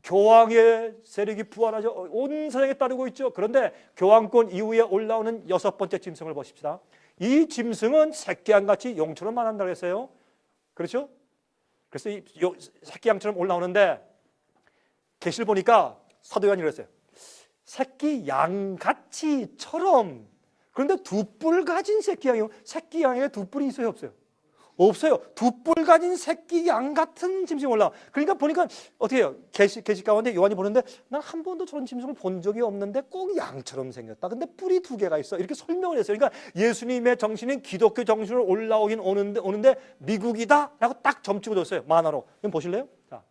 교황의 세력이 부활하죠. 온 세상에 따르고 있죠. 그런데 교황권 이후에 올라오는 6번째 짐승을 보십시다. 이 짐승은 새끼양같이 용처럼 말한다고 했어요. 그렇죠? 그래서 이 새끼양처럼 올라오는데, 계시를 보니까 사도 요한이 그랬어요. 새끼 양같이처럼. 그런데 두 뿔 가진 새끼 양이요. 새끼 양에 두 뿔이 있어요, 없어요? 없어요. 두 뿔 가진 새끼 양 같은 짐승이 올라와. 그러니까 보니까 어떻게 해요? 계시 가운데 요한이 보는데, 난 한 번도 저런 짐승을 본 적이 없는데 꼭 양처럼 생겼다. 근데 뿔이 두 개가 있어. 이렇게 설명을 했어요. 그러니까 예수님의 정신인 기독교 정신으로 올라오긴 오는데 미국이다 라고 딱 점찍어 줬어요, 만화로. 그럼 보실래요? 자,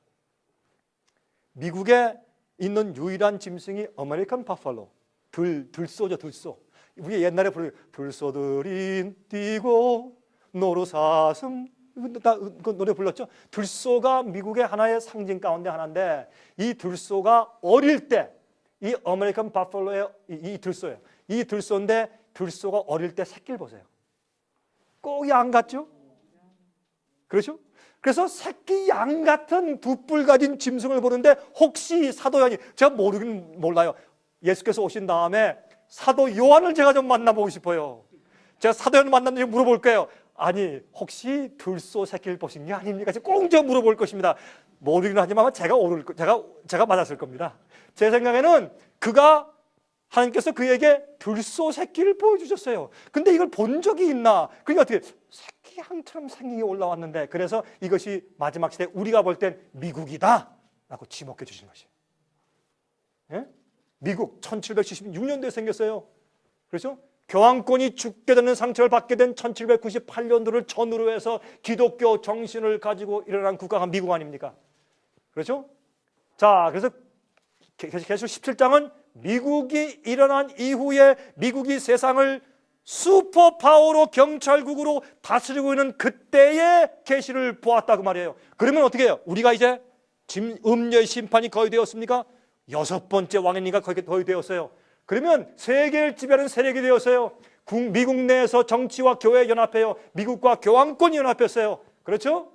미국에 있는 유일한 짐승이 아메리칸 바팔로, 들소죠, 들소. 우리 옛날에 부르는 들소들이 뛰고 노루사슴, 그 노래 불렀죠. 들소가 미국의 하나의 상징 가운데 하나인데, 이 들소가 어릴 때, 이 아메리칸 바팔로의 이 들소예요. 이 들소인데, 들소가 어릴 때 새끼를 보세요. 꼭 양 같죠? 그렇죠? 그래서 새끼 양 같은 두 뿔 가진 짐승을 보는데, 혹시 사도 요한이, 제가 모르긴 몰라요. 예수께서 오신 다음에 사도 요한을 제가 좀 만나보고 싶어요. 제가 사도 요한을 만났는지 물어볼 거예요. 아니, 혹시 들소 새끼를 보신 게 아닙니까? 꼭 저 물어볼 것입니다. 모르긴 하지만 제가 맞았을 겁니다. 제 생각에는 하나님께서 그에게 들소 새끼를 보여주셨어요. 근데 이걸 본 적이 있나? 그러니까 어떻게 새끼 양처럼 생긴 게 올라왔는데, 그래서 이것이 마지막 시대 우리가 볼 땐 미국이다 라고 지목해 주신 것이에요. 예? 미국 1776년도에 생겼어요. 그렇죠? 교황권이 죽게 되는 상처를 받게 된 1798년도를 전후로 해서 기독교 정신을 가지고 일어난 국가가 미국 아닙니까? 그렇죠? 자, 그래서 계시록 17장은 미국이 일어난 이후에 미국이 세상을 슈퍼파워로 경찰국으로 다스리고 있는 그때의 계시를 보았다고 말이에요. 그러면 어떻게 해요? 우리가 이제 음녀의 심판이 거의 되었습니까? 6번째 왕인이가 거의 되었어요. 그러면 세계를 지배하는 세력이 되었어요. 미국 내에서 정치와 교회 연합해요. 미국과 교황권이 연합했어요. 그렇죠?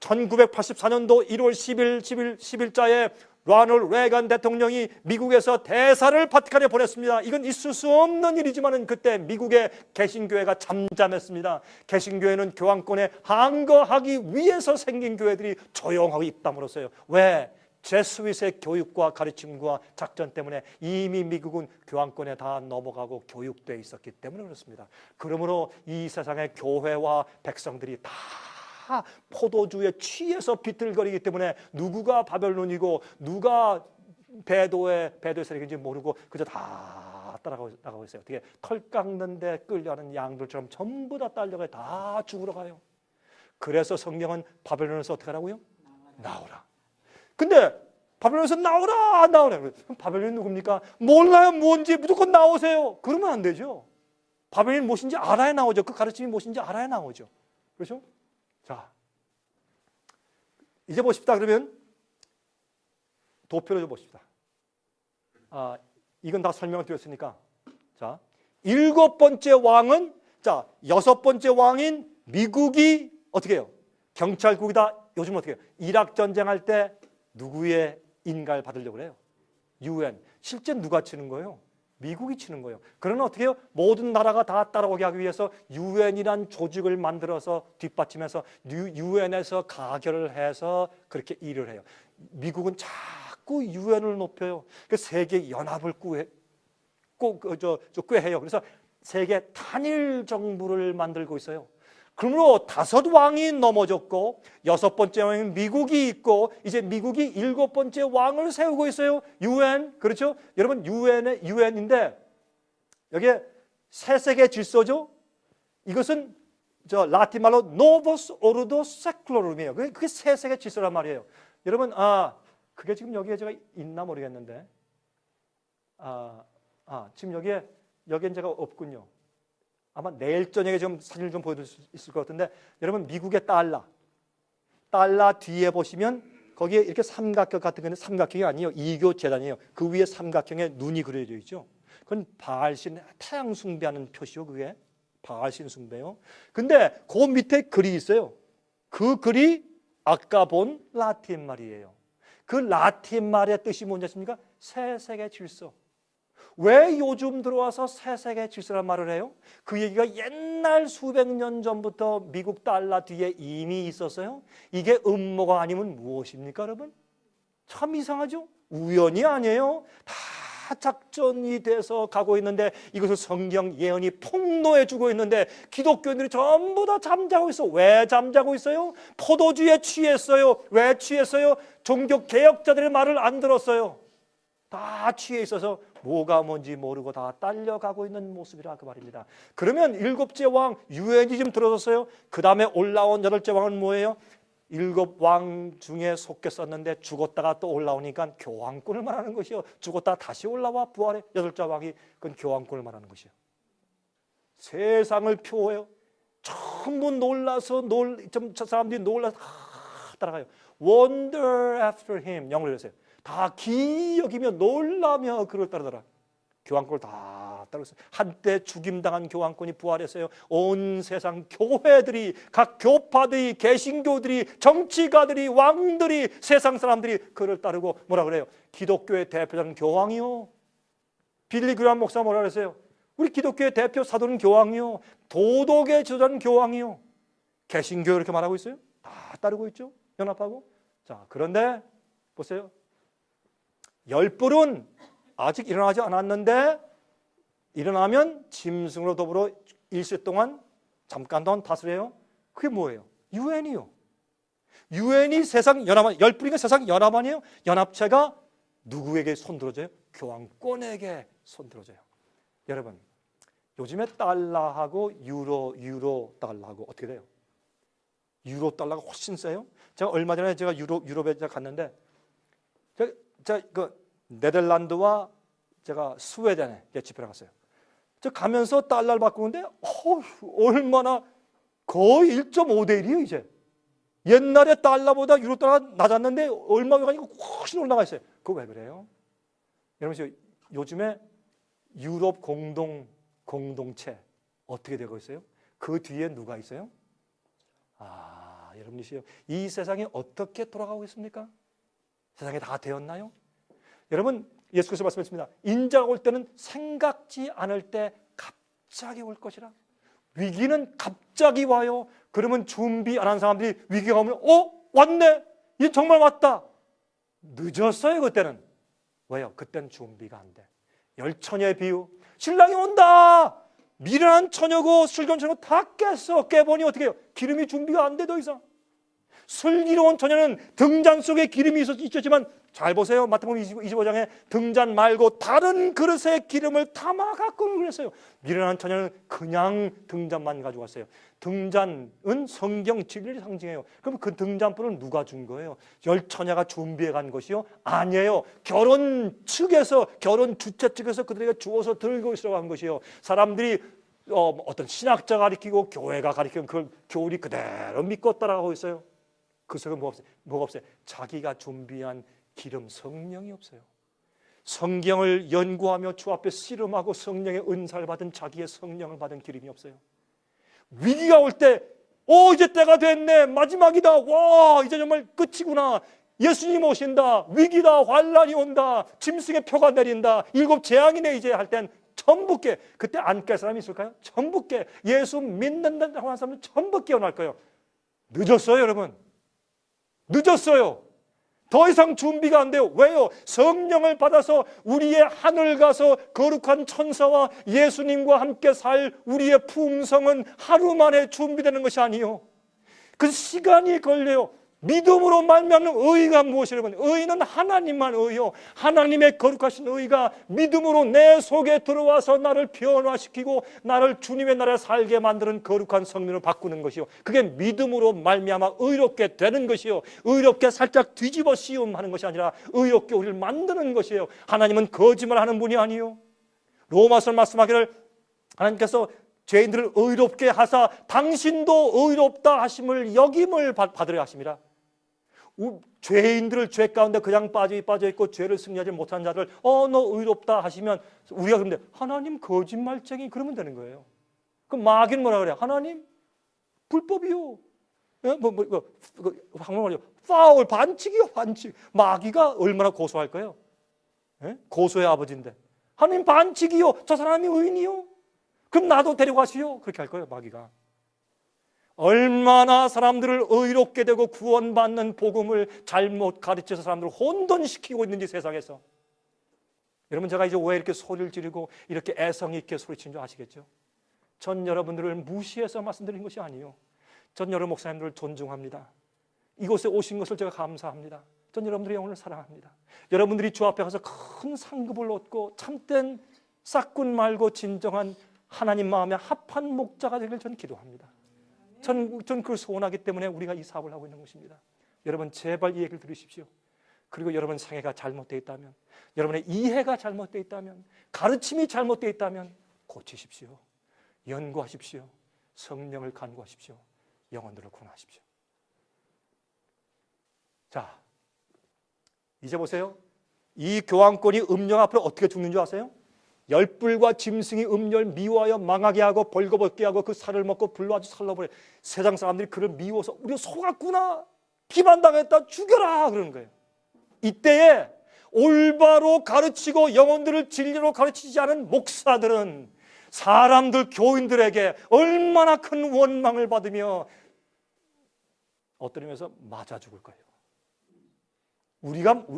1984년도 1월 10일자에 로널드 레이건 대통령이 미국에서 대사를 바티칸에 보냈습니다. 이건 있을 수 없는 일이지만 그때 미국의 개신교회가 잠잠했습니다. 개신교회는 교황권에 항거하기 위해서 생긴 교회들이 조용하고 입 다물었어요. 왜? 제스윗의 교육과 가르침과 작전 때문에 이미 미국은 교황권에 다 넘어가고 교육되어 있었기 때문에 그렇습니다. 그러므로 이 세상의 교회와 백성들이 다 포도주에 취해서 비틀거리기 때문에 누구가 바벨론이고 누가 배도의 세력인지 모르고 그저 다 따라가고 있어요. 어떻게 털 깎는데 끌려가는 양들처럼 전부 다 딸려가요. 다 죽으러 가요. 그래서 성경은 바벨론에서 어떻게 하라고요? 나오라. 근데 바벨론에서 나오라. 그럼 바벨론이 누굽니까? 몰라요. 뭔지 무조건 나오세요. 그러면 안 되죠. 바벨론이 무엇인지 알아야 나오죠. 그 가르침이 무엇인지 알아야 나오죠. 그렇죠? 자, 이제 보십시다. 그러면 도표를 좀 보십시다. 이건 다 설명을 드렸으니까. 자, 7번째 왕은, 자, 6번째 왕인 미국이 어떻게 해요? 경찰국이다. 요즘 어떻게 해요? 이락 전쟁할 때 누구의 인가를 받으려고 그래요? UN. 실제 누가 치는 거예요? 미국이 치는 거예요. 그러나 어떻게 해요? 모든 나라가 다 따라오게 하기 위해서 UN이란 조직을 만들어서 뒷받침해서 UN에서 가결을 해서 그렇게 일을 해요. 미국은 자꾸 UN을 높여요. 그 세계 연합을 꾀해요. 그래서 세계 단일 정부를 만들고 있어요. 그러므로 5 왕이 넘어졌고 6번째 왕인 미국이 있고 이제 미국이 7번째 왕을 세우고 있어요. UN. 그렇죠? 여러분 UN인데 여기에 새 세계 질서죠. 이것은 라틴 말로 노버스 오르도 세클로름이에요. 그게 새 세계 질서란 말이에요. 여러분 그게 지금 여기에 제가 있나 모르겠는데 지금 여기에 제가 없군요. 아마 내일 저녁에 좀 사진을 좀 보여드릴 수 있을 것 같은데 여러분 미국의 달러 뒤에 보시면 거기에 이렇게 삼각형 같은 거는 삼각형이 아니에요. 이교 재단이에요. 그 위에 삼각형에 눈이 그려져 있죠. 그건 바알신 태양 숭배하는 표시요. 그게 바알신 숭배요. 근데 그 밑에 글이 있어요. 그 글이 아까 본 라틴 말이에요. 그 라틴 말의 뜻이 뭔지 아십니까? 새 세계 질서. 왜 요즘 들어와서 새 세계 질서란 말을 해요? 그 얘기가 옛날 수백 년 전부터 미국 달러 뒤에 이미 있었어요. 이게 음모가 아니면 무엇입니까, 여러분? 참 이상하죠? 우연이 아니에요. 다 작전이 돼서 가고 있는데 이것을 성경 예언이 폭로해 주고 있는데 기독교인들이 전부 다 잠자고 있어. 왜 잠자고 있어요? 포도주에 취했어요. 왜 취했어요? 종교 개혁자들의 말을 안 들었어요. 다 취해 있어서 뭐가 뭔지 모르고 다 딸려가고 있는 모습이라 그 말입니다. 그러면 7째 왕 유엔이 좀 들어섰어요. 그 다음에 올라온 8째 왕은 뭐예요? 7왕 중에 속했었는데 죽었다가 또 올라오니까 교황권을 말하는 것이요. 죽었다가 다시 올라와 부활해. 8째 왕이 그건 교황권을 말하는 것이요. 세상을 표해요. 전부 놀라서 저 사람들이 놀라서 따라가요. Wonder after him. 영어로 해주세요. 다 기여기며 놀라며 그를 따르더라. 교황권을 다 따르고 있어요. 한때 죽임당한 교황권이 부활했어요. 온 세상 교회들이, 각 교파들이, 개신교들이, 정치가들이, 왕들이, 세상 사람들이 그를 따르고 뭐라 그래요? 기독교의 대표자는 교황이요. 빌리 그레이엄 목사 뭐라 그랬어요? 우리 기독교의 대표 사도는 교황이요. 도덕의 지도자는 교황이요. 개신교 이렇게 말하고 있어요. 다 따르고 있죠. 연합하고. 자, 그런데 보세요. 열불은 아직 일어나지 않았는데 일어나면 짐승으로 더불어 일시 동안 잠깐 동안 다스려요. 그게 뭐예요? 유엔이요. 유엔이 세상 연합, 열불이가 세상 연합 아니에요? 연합체가 누구에게 손들어져요? 교황권에게 손들어져요. 여러분, 요즘에 달러하고 유로 달러하고 어떻게 돼요? 유로 달러가 훨씬 세요. 제가 얼마 전에 제가 유럽에 갔는데 제가 그 네덜란드와 제가 스웨덴에 집회를 갔어요. 저 가면서 달러를 바꾸는데 얼마나 거의 1.5대 1이에요 이제. 옛날에 달러보다 유로 달러가 낮았는데 얼마 가니까 훨씬 올라가 있어요. 그거 왜 그래요? 여러분 요즘에 유럽 공동체 어떻게 되고 있어요? 그 뒤에 누가 있어요? 여러분이시요. 이 세상이 어떻게 돌아가고 있습니까? 세상이 다 되었나요? 여러분 예수께서 말씀하셨습니다. 인자가 올 때는 생각지 않을 때 갑자기 올 것이라. 위기는 갑자기 와요. 그러면 준비 안 한 사람들이 위기가 오면 왔네. 이 정말 왔다. 늦었어요 그때는. 왜요? 그때는 준비가 안 돼. 열처녀의 비유. 신랑이 온다. 미련한 처녀고 슬기로운 처녀고 다 깼어. 깨보니 어떻게 해요? 기름이 준비가 안 돼 더 이상. 슬기로운 처녀는 등잔 속에 기름이 있었지만 잘 보세요. 마태복음 25장에 등잔 말고 다른 그릇에 기름을 담아 갖고 그랬어요. 미련한 처녀는 그냥 등잔만 가지고 왔어요. 등잔은 성경 진리를 상징해요. 그럼 그 등잔불은 누가 준 거예요? 열처녀가 준비해 간 것이요? 아니에요. 결혼 측에서, 결혼 주최 측에서 그들에게 주어서 들고 있으라고 한 것이요. 사람들이 어떤 신학자가 가르치고 교회가 가르치는 그 교리 그대로 믿고 따라가고 있어요. 그 속에 뭐가 없어요? 자기가 준비한 기름, 성령이 없어요. 성경을 연구하며 주 앞에 씨름하고 성령의 은사를 받은, 자기의 성령을 받은 기름이 없어요. 위기가 올 때 이제 때가 됐네, 마지막이다, 와 이제 정말 끝이구나, 예수님 오신다, 위기다, 환란이 온다, 짐승의 표가 내린다, 일곱 재앙이네 이제 할 땐 전부 깨. 그때 안 깰 사람이 있을까요? 전부 깨. 예수 믿는다고 하는 사람은 전부 깨어날 거예요. 늦었어요 여러분. 늦었어요. 더 이상 준비가 안 돼요. 왜요? 성령을 받아서 우리의 하늘 가서 거룩한 천사와 예수님과 함께 살 우리의 품성은 하루 만에 준비되는 것이 아니에요. 그 시간이 걸려요. 믿음으로 말미암는 의가 무엇이라면, 의는 하나님만 의요. 하나님의 거룩하신 의가 믿음으로 내 속에 들어와서 나를 변화시키고 나를 주님의 나라에 살게 만드는 거룩한 성민을 바꾸는 것이요. 그게 믿음으로 말미암아 의롭게 되는 것이요. 의롭게 살짝 뒤집어 씌움하는 것이 아니라 의롭게 우리를 만드는 것이에요. 하나님은 거짓말하는 분이 아니요. 로마서 말씀하기를 하나님께서 죄인들을 의롭게 하사 당신도 의롭다 하심을 역임을 받으려 하심이라. 죄인들을 죄 가운데 그냥 빠져 있고 죄를 승리하지 못한 자들 너 의롭다 하시면 우리가 그런데 하나님 거짓말쟁이 그러면 되는 거예요. 그럼 마귀는 뭐라 그래요? 하나님 불법이요. 한국말로 파울, 반칙이요, 반칙. 마귀가 얼마나 고소할 거예요? 고소의 아버지인데 하나님 반칙이요, 저 사람이 의인이요, 그럼 나도 데려가시오, 그렇게 할 거예요 마귀가. 얼마나 사람들을 의롭게 되고 구원받는 복음을 잘못 가르쳐서 사람들을 혼돈시키고 있는지 세상에서. 여러분, 제가 이제 왜 이렇게 소리를 지르고 이렇게 애성 있게 소리치는 줄 아시겠죠? 전 여러분들을 무시해서 말씀드린 것이 아니에요. 전 여러분 목사님들을 존중합니다. 이곳에 오신 것을 제가 감사합니다. 전 여러분들의 영혼을 사랑합니다. 여러분들이 주 앞에 가서 큰 상급을 얻고 참된 싹군 말고 진정한 하나님 마음에 합한 목자가 되길 저는 기도합니다. 전 그걸 소원하기 때문에 우리가 이 사업을 하고 있는 것입니다. 여러분 제발 이 얘기를 들으십시오. 그리고 여러분 생애가 잘못되어 있다면, 여러분의 이해가 잘못되어 있다면, 가르침이 잘못되어 있다면 고치십시오. 연구하십시오. 성령을 간구하십시오. 영혼들을 구원하십시오. 자, 이제 보세요. 이 교황권이 음령 앞으로 어떻게 죽는 줄 아세요? 열불과 짐승이 음녀를 미워하여 망하게 하고 벌거벗게 하고 그 살을 먹고 불로 아주 살라버려. 세상 사람들이 그를 미워서 우리가 속았구나, 기만당했다, 죽여라 그러는 거예요. 이때에 올바로 가르치고 영혼들을 진리로 가르치지 않은 목사들은 사람들, 교인들에게 얼마나 큰 원망을 받으며 어떤 의미에서 맞아 죽을 거예요.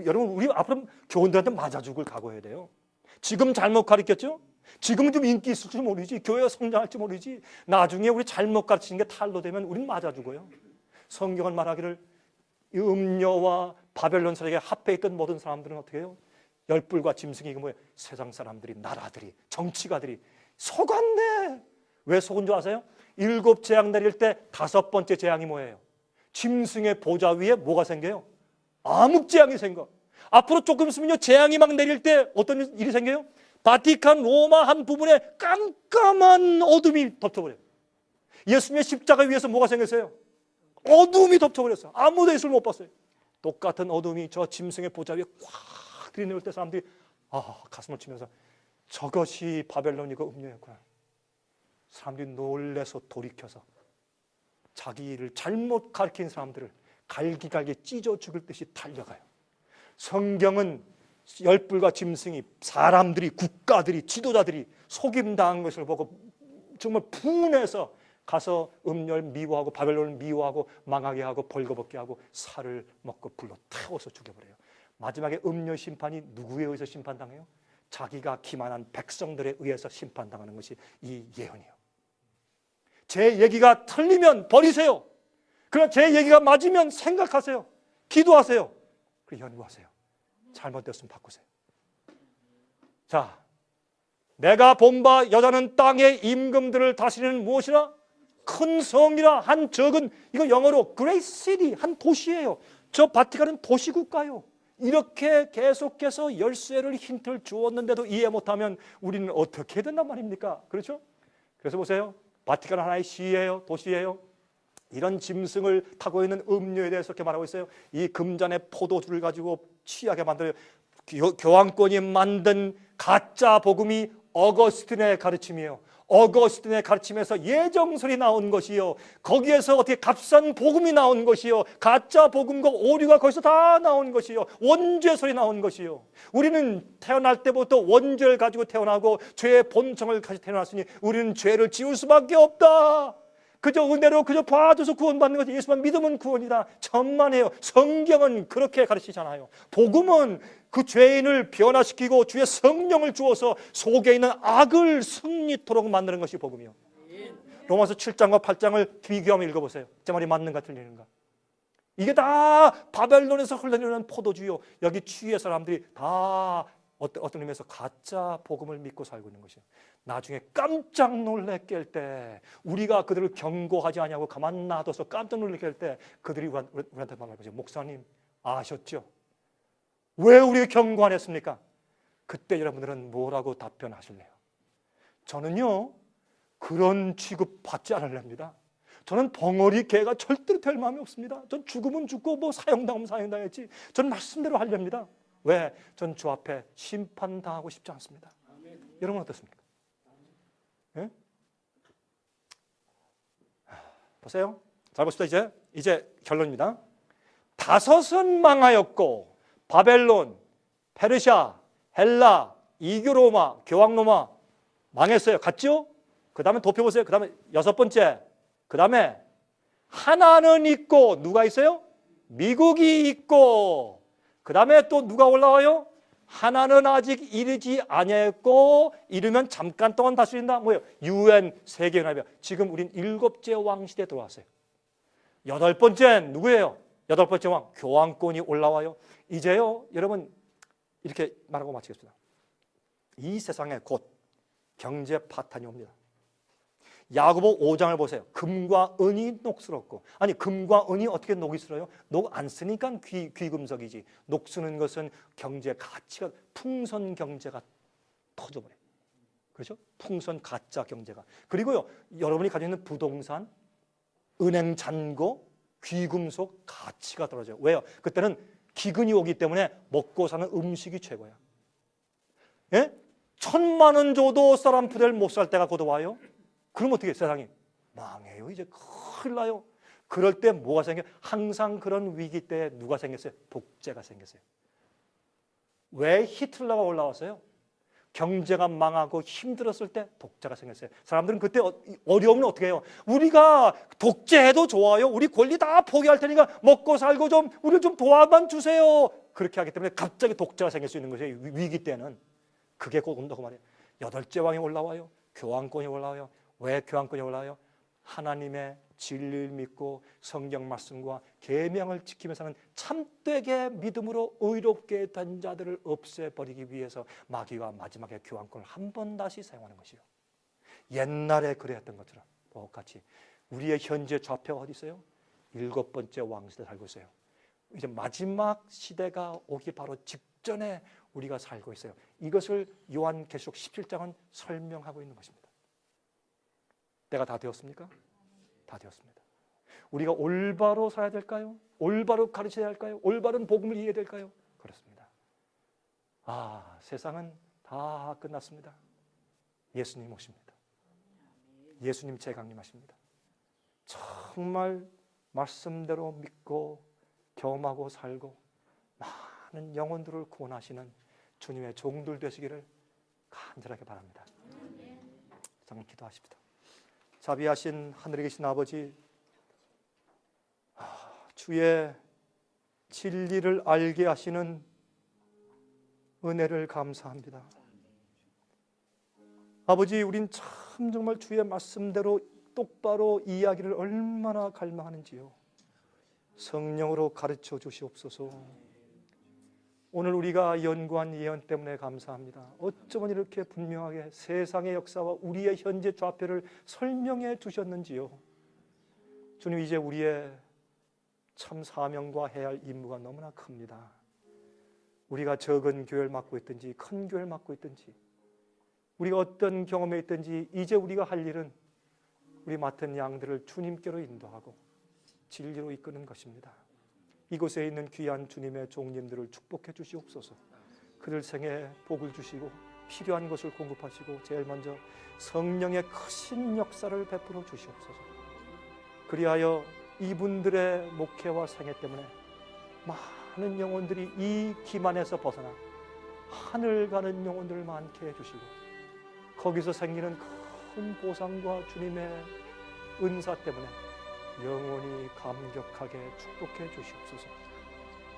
여러분, 우리 앞으로 교인들한테 맞아 죽을 각오해야 돼요. 지금 잘못 가르쳤죠? 지금은 좀 인기 있을지 모르지, 교회가 성장할지 모르지, 나중에 우리 잘못 가르치는 게 탈로 되면 우린 맞아 죽어요. 성경은 말하기를 이 음녀와 바벨론 사람에게 합해 있던 모든 사람들은 어떻게 해요? 열불과 짐승이 뭐예요? 세상 사람들이, 나라들이, 정치가들이 속았네. 왜 속은 줄 아세요? 7 재앙 내릴 때 5번째 재앙이 뭐예요? 짐승의 보좌 위에 뭐가 생겨요? 암흑재앙이 생겨. 앞으로 조금 있으면요, 재앙이 막 내릴 때 어떤 일이 생겨요? 바티칸 로마 한 부분에 깜깜한 어둠이 덮쳐버려요. 예수님의 십자가 위에서 뭐가 생겼어요? 어둠이 덮쳐버렸어요. 아무도 예수를 못 봤어요. 똑같은 어둠이 저 짐승의 보좌 위에 꽉 들이내릴 때 사람들이 가슴을 치면서 저것이 바벨론이고 음녀였구나. 사람들이 놀래서 돌이켜서 자기를 잘못 가르친 사람들을 갈기갈기 찢어 죽일 듯이 달려가요. 성경은 열불과 짐승이, 사람들이, 국가들이, 지도자들이 속임당한 것을 보고 정말 분해서 가서 음녀를 미워하고 바벨론을 미워하고 망하게 하고 벌거벗게 하고 살을 먹고 불로 태워서 죽여버려요. 마지막에 음녀 심판이 누구에 의해서 심판당해요? 자기가 기만한 백성들에 의해서 심판당하는 것이 이 예언이에요. 제 얘기가 틀리면 버리세요. 그러나 제 얘기가 맞으면 생각하세요. 기도하세요. 그리고 연구하세요. 잘못되었으면 바꾸세요. 자, 내가 본 바 여자는 땅의 임금들을 다스리는 무엇이라? 큰 성이라. 한 적은, 이거 영어로 Great City, 한 도시예요. 저 바티칸은 도시국가요. 이렇게 계속해서 열쇠를 힌트를 주었는데도 이해 못하면 우리는 어떻게 해야 된단 말입니까? 그렇죠? 그래서 보세요. 바티칸은 하나의 시예요, 도시예요. 이런 짐승을 타고 있는 음료에 대해서 이렇게 말하고 있어요. 이 금잔의 포도주를 가지고 취하게 만들어요. 교황권이 만든 가짜 복음이 어거스틴의 가르침이에요. 어거스틴의 가르침에서 예정설이 나온 것이요, 거기에서 어떻게 값싼 복음이 나온 것이요, 가짜 복음과 오류가 거기서 다 나온 것이요, 원죄설이 나온 것이요. 우리는 태어날 때부터 원죄를 가지고 태어나고 죄의 본성을 가지고 태어났으니 우리는 죄를 지을 수밖에 없다. 그저 은혜로 그저 봐줘서 구원받는 것이, 예수만 믿으면 구원이다. 천만에요. 성경은 그렇게 가르치잖아요. 복음은 그 죄인을 변화시키고 주의 성령을 주어서 속에 있는 악을 승리토록 만드는 것이 복음이요. 로마서 7장과 8장을 비교하며 읽어보세요. 제 말이 맞는가 틀리는가. 이게 다 바벨론에서 흘러내리는 포도주요. 여기 주위의 사람들이 다 어떤 의미에서 가짜 복음을 믿고 살고 있는 것이에요. 나중에 깜짝 놀래 깰 때, 우리가 그들을 경고하지 않냐고 가만 놔둬서 깜짝 놀래 깰 때 그들이 우리한테 말할 거죠. 목사님 아셨죠? 왜 우리가 경고 안 했습니까? 그때 여러분들은 뭐라고 답변하실래요? 저는요, 그런 취급 받지 않으렵니다. 저는 벙어리 개가 절대로 될 마음이 없습니다. 전 죽으면 죽고 뭐 사형당하면 사형당했지, 전 말씀대로 하렵니다. 왜? 전 주 앞에 심판당하고 싶지 않습니다. 여러분 어떻습니까? 예? 보세요. 잘 보십시다. 이제 결론입니다. 다섯은 망하였고 바벨론, 페르시아, 헬라, 이교 로마, 교황 로마 망했어요. 갔죠? 그 다음에 도표보세요. 그 다음에 여섯 번째, 그 다음에 하나는 있고, 누가 있어요? 미국이 있고, 그 다음에 또 누가 올라와요? 하나는 아직 이르지 아니했고 이르면 잠깐 동안 다스린다. 뭐예요? UN 세계연합이야. 지금 우린 7째 왕 시대에 들어왔어요. 8번째 누구예요? 8번째 왕 교황권이 올라와요. 이제요, 여러분 이렇게 말하고 마치겠습니다. 이 세상에 곧 경제 파탄이 옵니다. 야고보 5장을 보세요. 금과 은이 녹슬었고, 아니 금과 은이 어떻게 녹이 슬어요? 녹 안 쓰니까 귀금속이지. 녹 쓰는 것은 경제 가치가, 풍선 경제가 터져버려요. 그렇죠? 풍선 가짜 경제가. 그리고요, 여러분이 가지고 있는 부동산, 은행 잔고, 귀금속 가치가 떨어져요. 왜요? 그때는 기근이 오기 때문에 먹고 사는 음식이 최고야. 예? 1,000만 원 줘도 사람 부대를 못 살 때가 곧 와요. 그럼 어떻게 세상이 망해요. 이제 큰일 나요. 그럴 때 뭐가 생겨요? 항상 그런 위기 때 누가 생겼어요? 독재가 생겼어요. 왜 히틀러가 올라왔어요? 경제가 망하고 힘들었을 때 독재가 생겼어요. 사람들은 그때 어려우면 어떻게 해요? 우리가 독재해도 좋아요. 우리 권리 다 포기할 테니까 먹고 살고 좀 우리를 좀 도와만 주세요. 그렇게 하기 때문에 갑자기 독재가 생길 수 있는 것이에요. 위기 때는. 그게 곧 온다고 말해요. 8째 왕이 올라와요. 교황권이 올라와요. 왜 교황권이 올라와요? 하나님의 진리를 믿고 성경 말씀과 계명을 지키면서는 참되게 믿음으로 의롭게 된 자들을 없애버리기 위해서 마귀가 마지막에 교황권을 한 번 다시 사용하는 것이요. 옛날에 그랬던 것처럼 똑같이 우리의 현재 좌표가 어디 있어요? 7번째 왕시대 살고 있어요. 이제 마지막 시대가 오기 바로 직전에 우리가 살고 있어요. 이것을 요한계시록 17장은 설명하고 있는 것입니다. 때가 다 되었습니까? 다 되었습니다. 우리가 올바로 살아야 될까요? 올바로 가르쳐야 할까요? 올바른 복음을 이해해야 될까요? 그렇습니다. 세상은 다 끝났습니다. 예수님 오십니다. 예수님 재강림하십니다. 정말 말씀대로 믿고 경험하고 살고 많은 영혼들을 구원하시는 주님의 종들 되시기를 간절하게 바랍니다. 잠깐 기도하십시다. 자비하신 하늘에 계신 아버지, 주의 진리를 알게 하시는 은혜를 감사합니다. 아버지, 우린 참 정말 주의 말씀대로 똑바로 이야기를 얼마나 갈망하는지요. 성령으로 가르쳐 주시옵소서. 오늘 우리가 연구한 예언 때문에 감사합니다. 어쩌면 이렇게 분명하게 세상의 역사와 우리의 현재 좌표를 설명해 주셨는지요. 주님, 이제 우리의 참 사명과 해야 할 임무가 너무나 큽니다. 우리가 적은 교회를 맡고 있든지 큰 교회를 맡고 있든지 우리가 어떤 경험에 있든지 이제 우리가 할 일은 우리 맡은 양들을 주님께로 인도하고 진리로 이끄는 것입니다. 이곳에 있는 귀한 주님의 종님들을 축복해 주시옵소서. 그들 생에 복을 주시고 필요한 것을 공급하시고 제일 먼저 성령의 크신 역사를 베풀어 주시옵소서. 그리하여 이분들의 목회와 생애 때문에 많은 영혼들이 이 기만에서 벗어나 하늘 가는 영혼들을 많게 해주시고 거기서 생기는 큰 보상과 주님의 은사 때문에 영원히 감격하게 축복해 주시옵소서.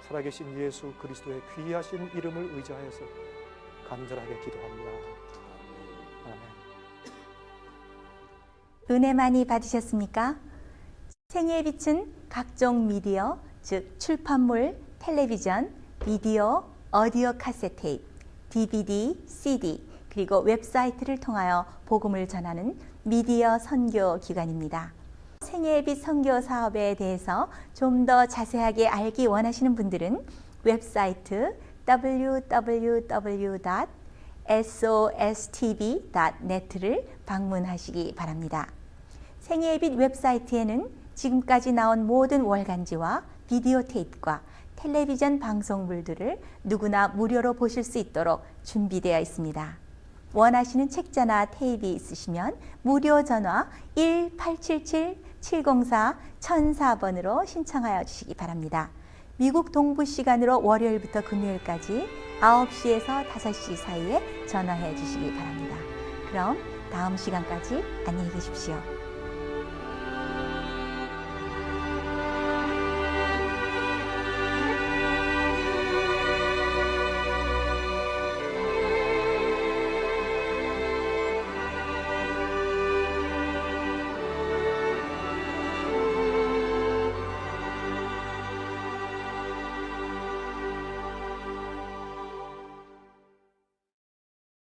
살아계신 예수 그리스도의 귀하신 이름을 의지하여서 간절하게 기도합니다. 아멘. 은혜 많이 받으셨습니까? 생애의 빛은 각종 미디어, 즉 출판물, 텔레비전, 비디오, 오디오 카세트 테이프, DVD, CD, 그리고 웹사이트를 통하여 복음을 전하는 미디어 선교 기관입니다. 생애의 빛 선교 사업에 대해서 좀 더 자세하게 알기 원하시는 분들은 웹사이트 www.sostv.net를 방문하시기 바랍니다. 생애의 빛 웹사이트에는 지금까지 나온 모든 월간지와 비디오 테이프와 텔레비전 방송물들을 누구나 무료로 보실 수 있도록 준비되어 있습니다. 원하시는 책자나 테이프 있으시면 무료 전화 1-877-704-1004번으로 신청하여 주시기 바랍니다. 미국 동부 시간으로 월요일부터 금요일까지 9시에서 5시 사이에 전화해 주시기 바랍니다. 그럼 다음 시간까지 안녕히 계십시오.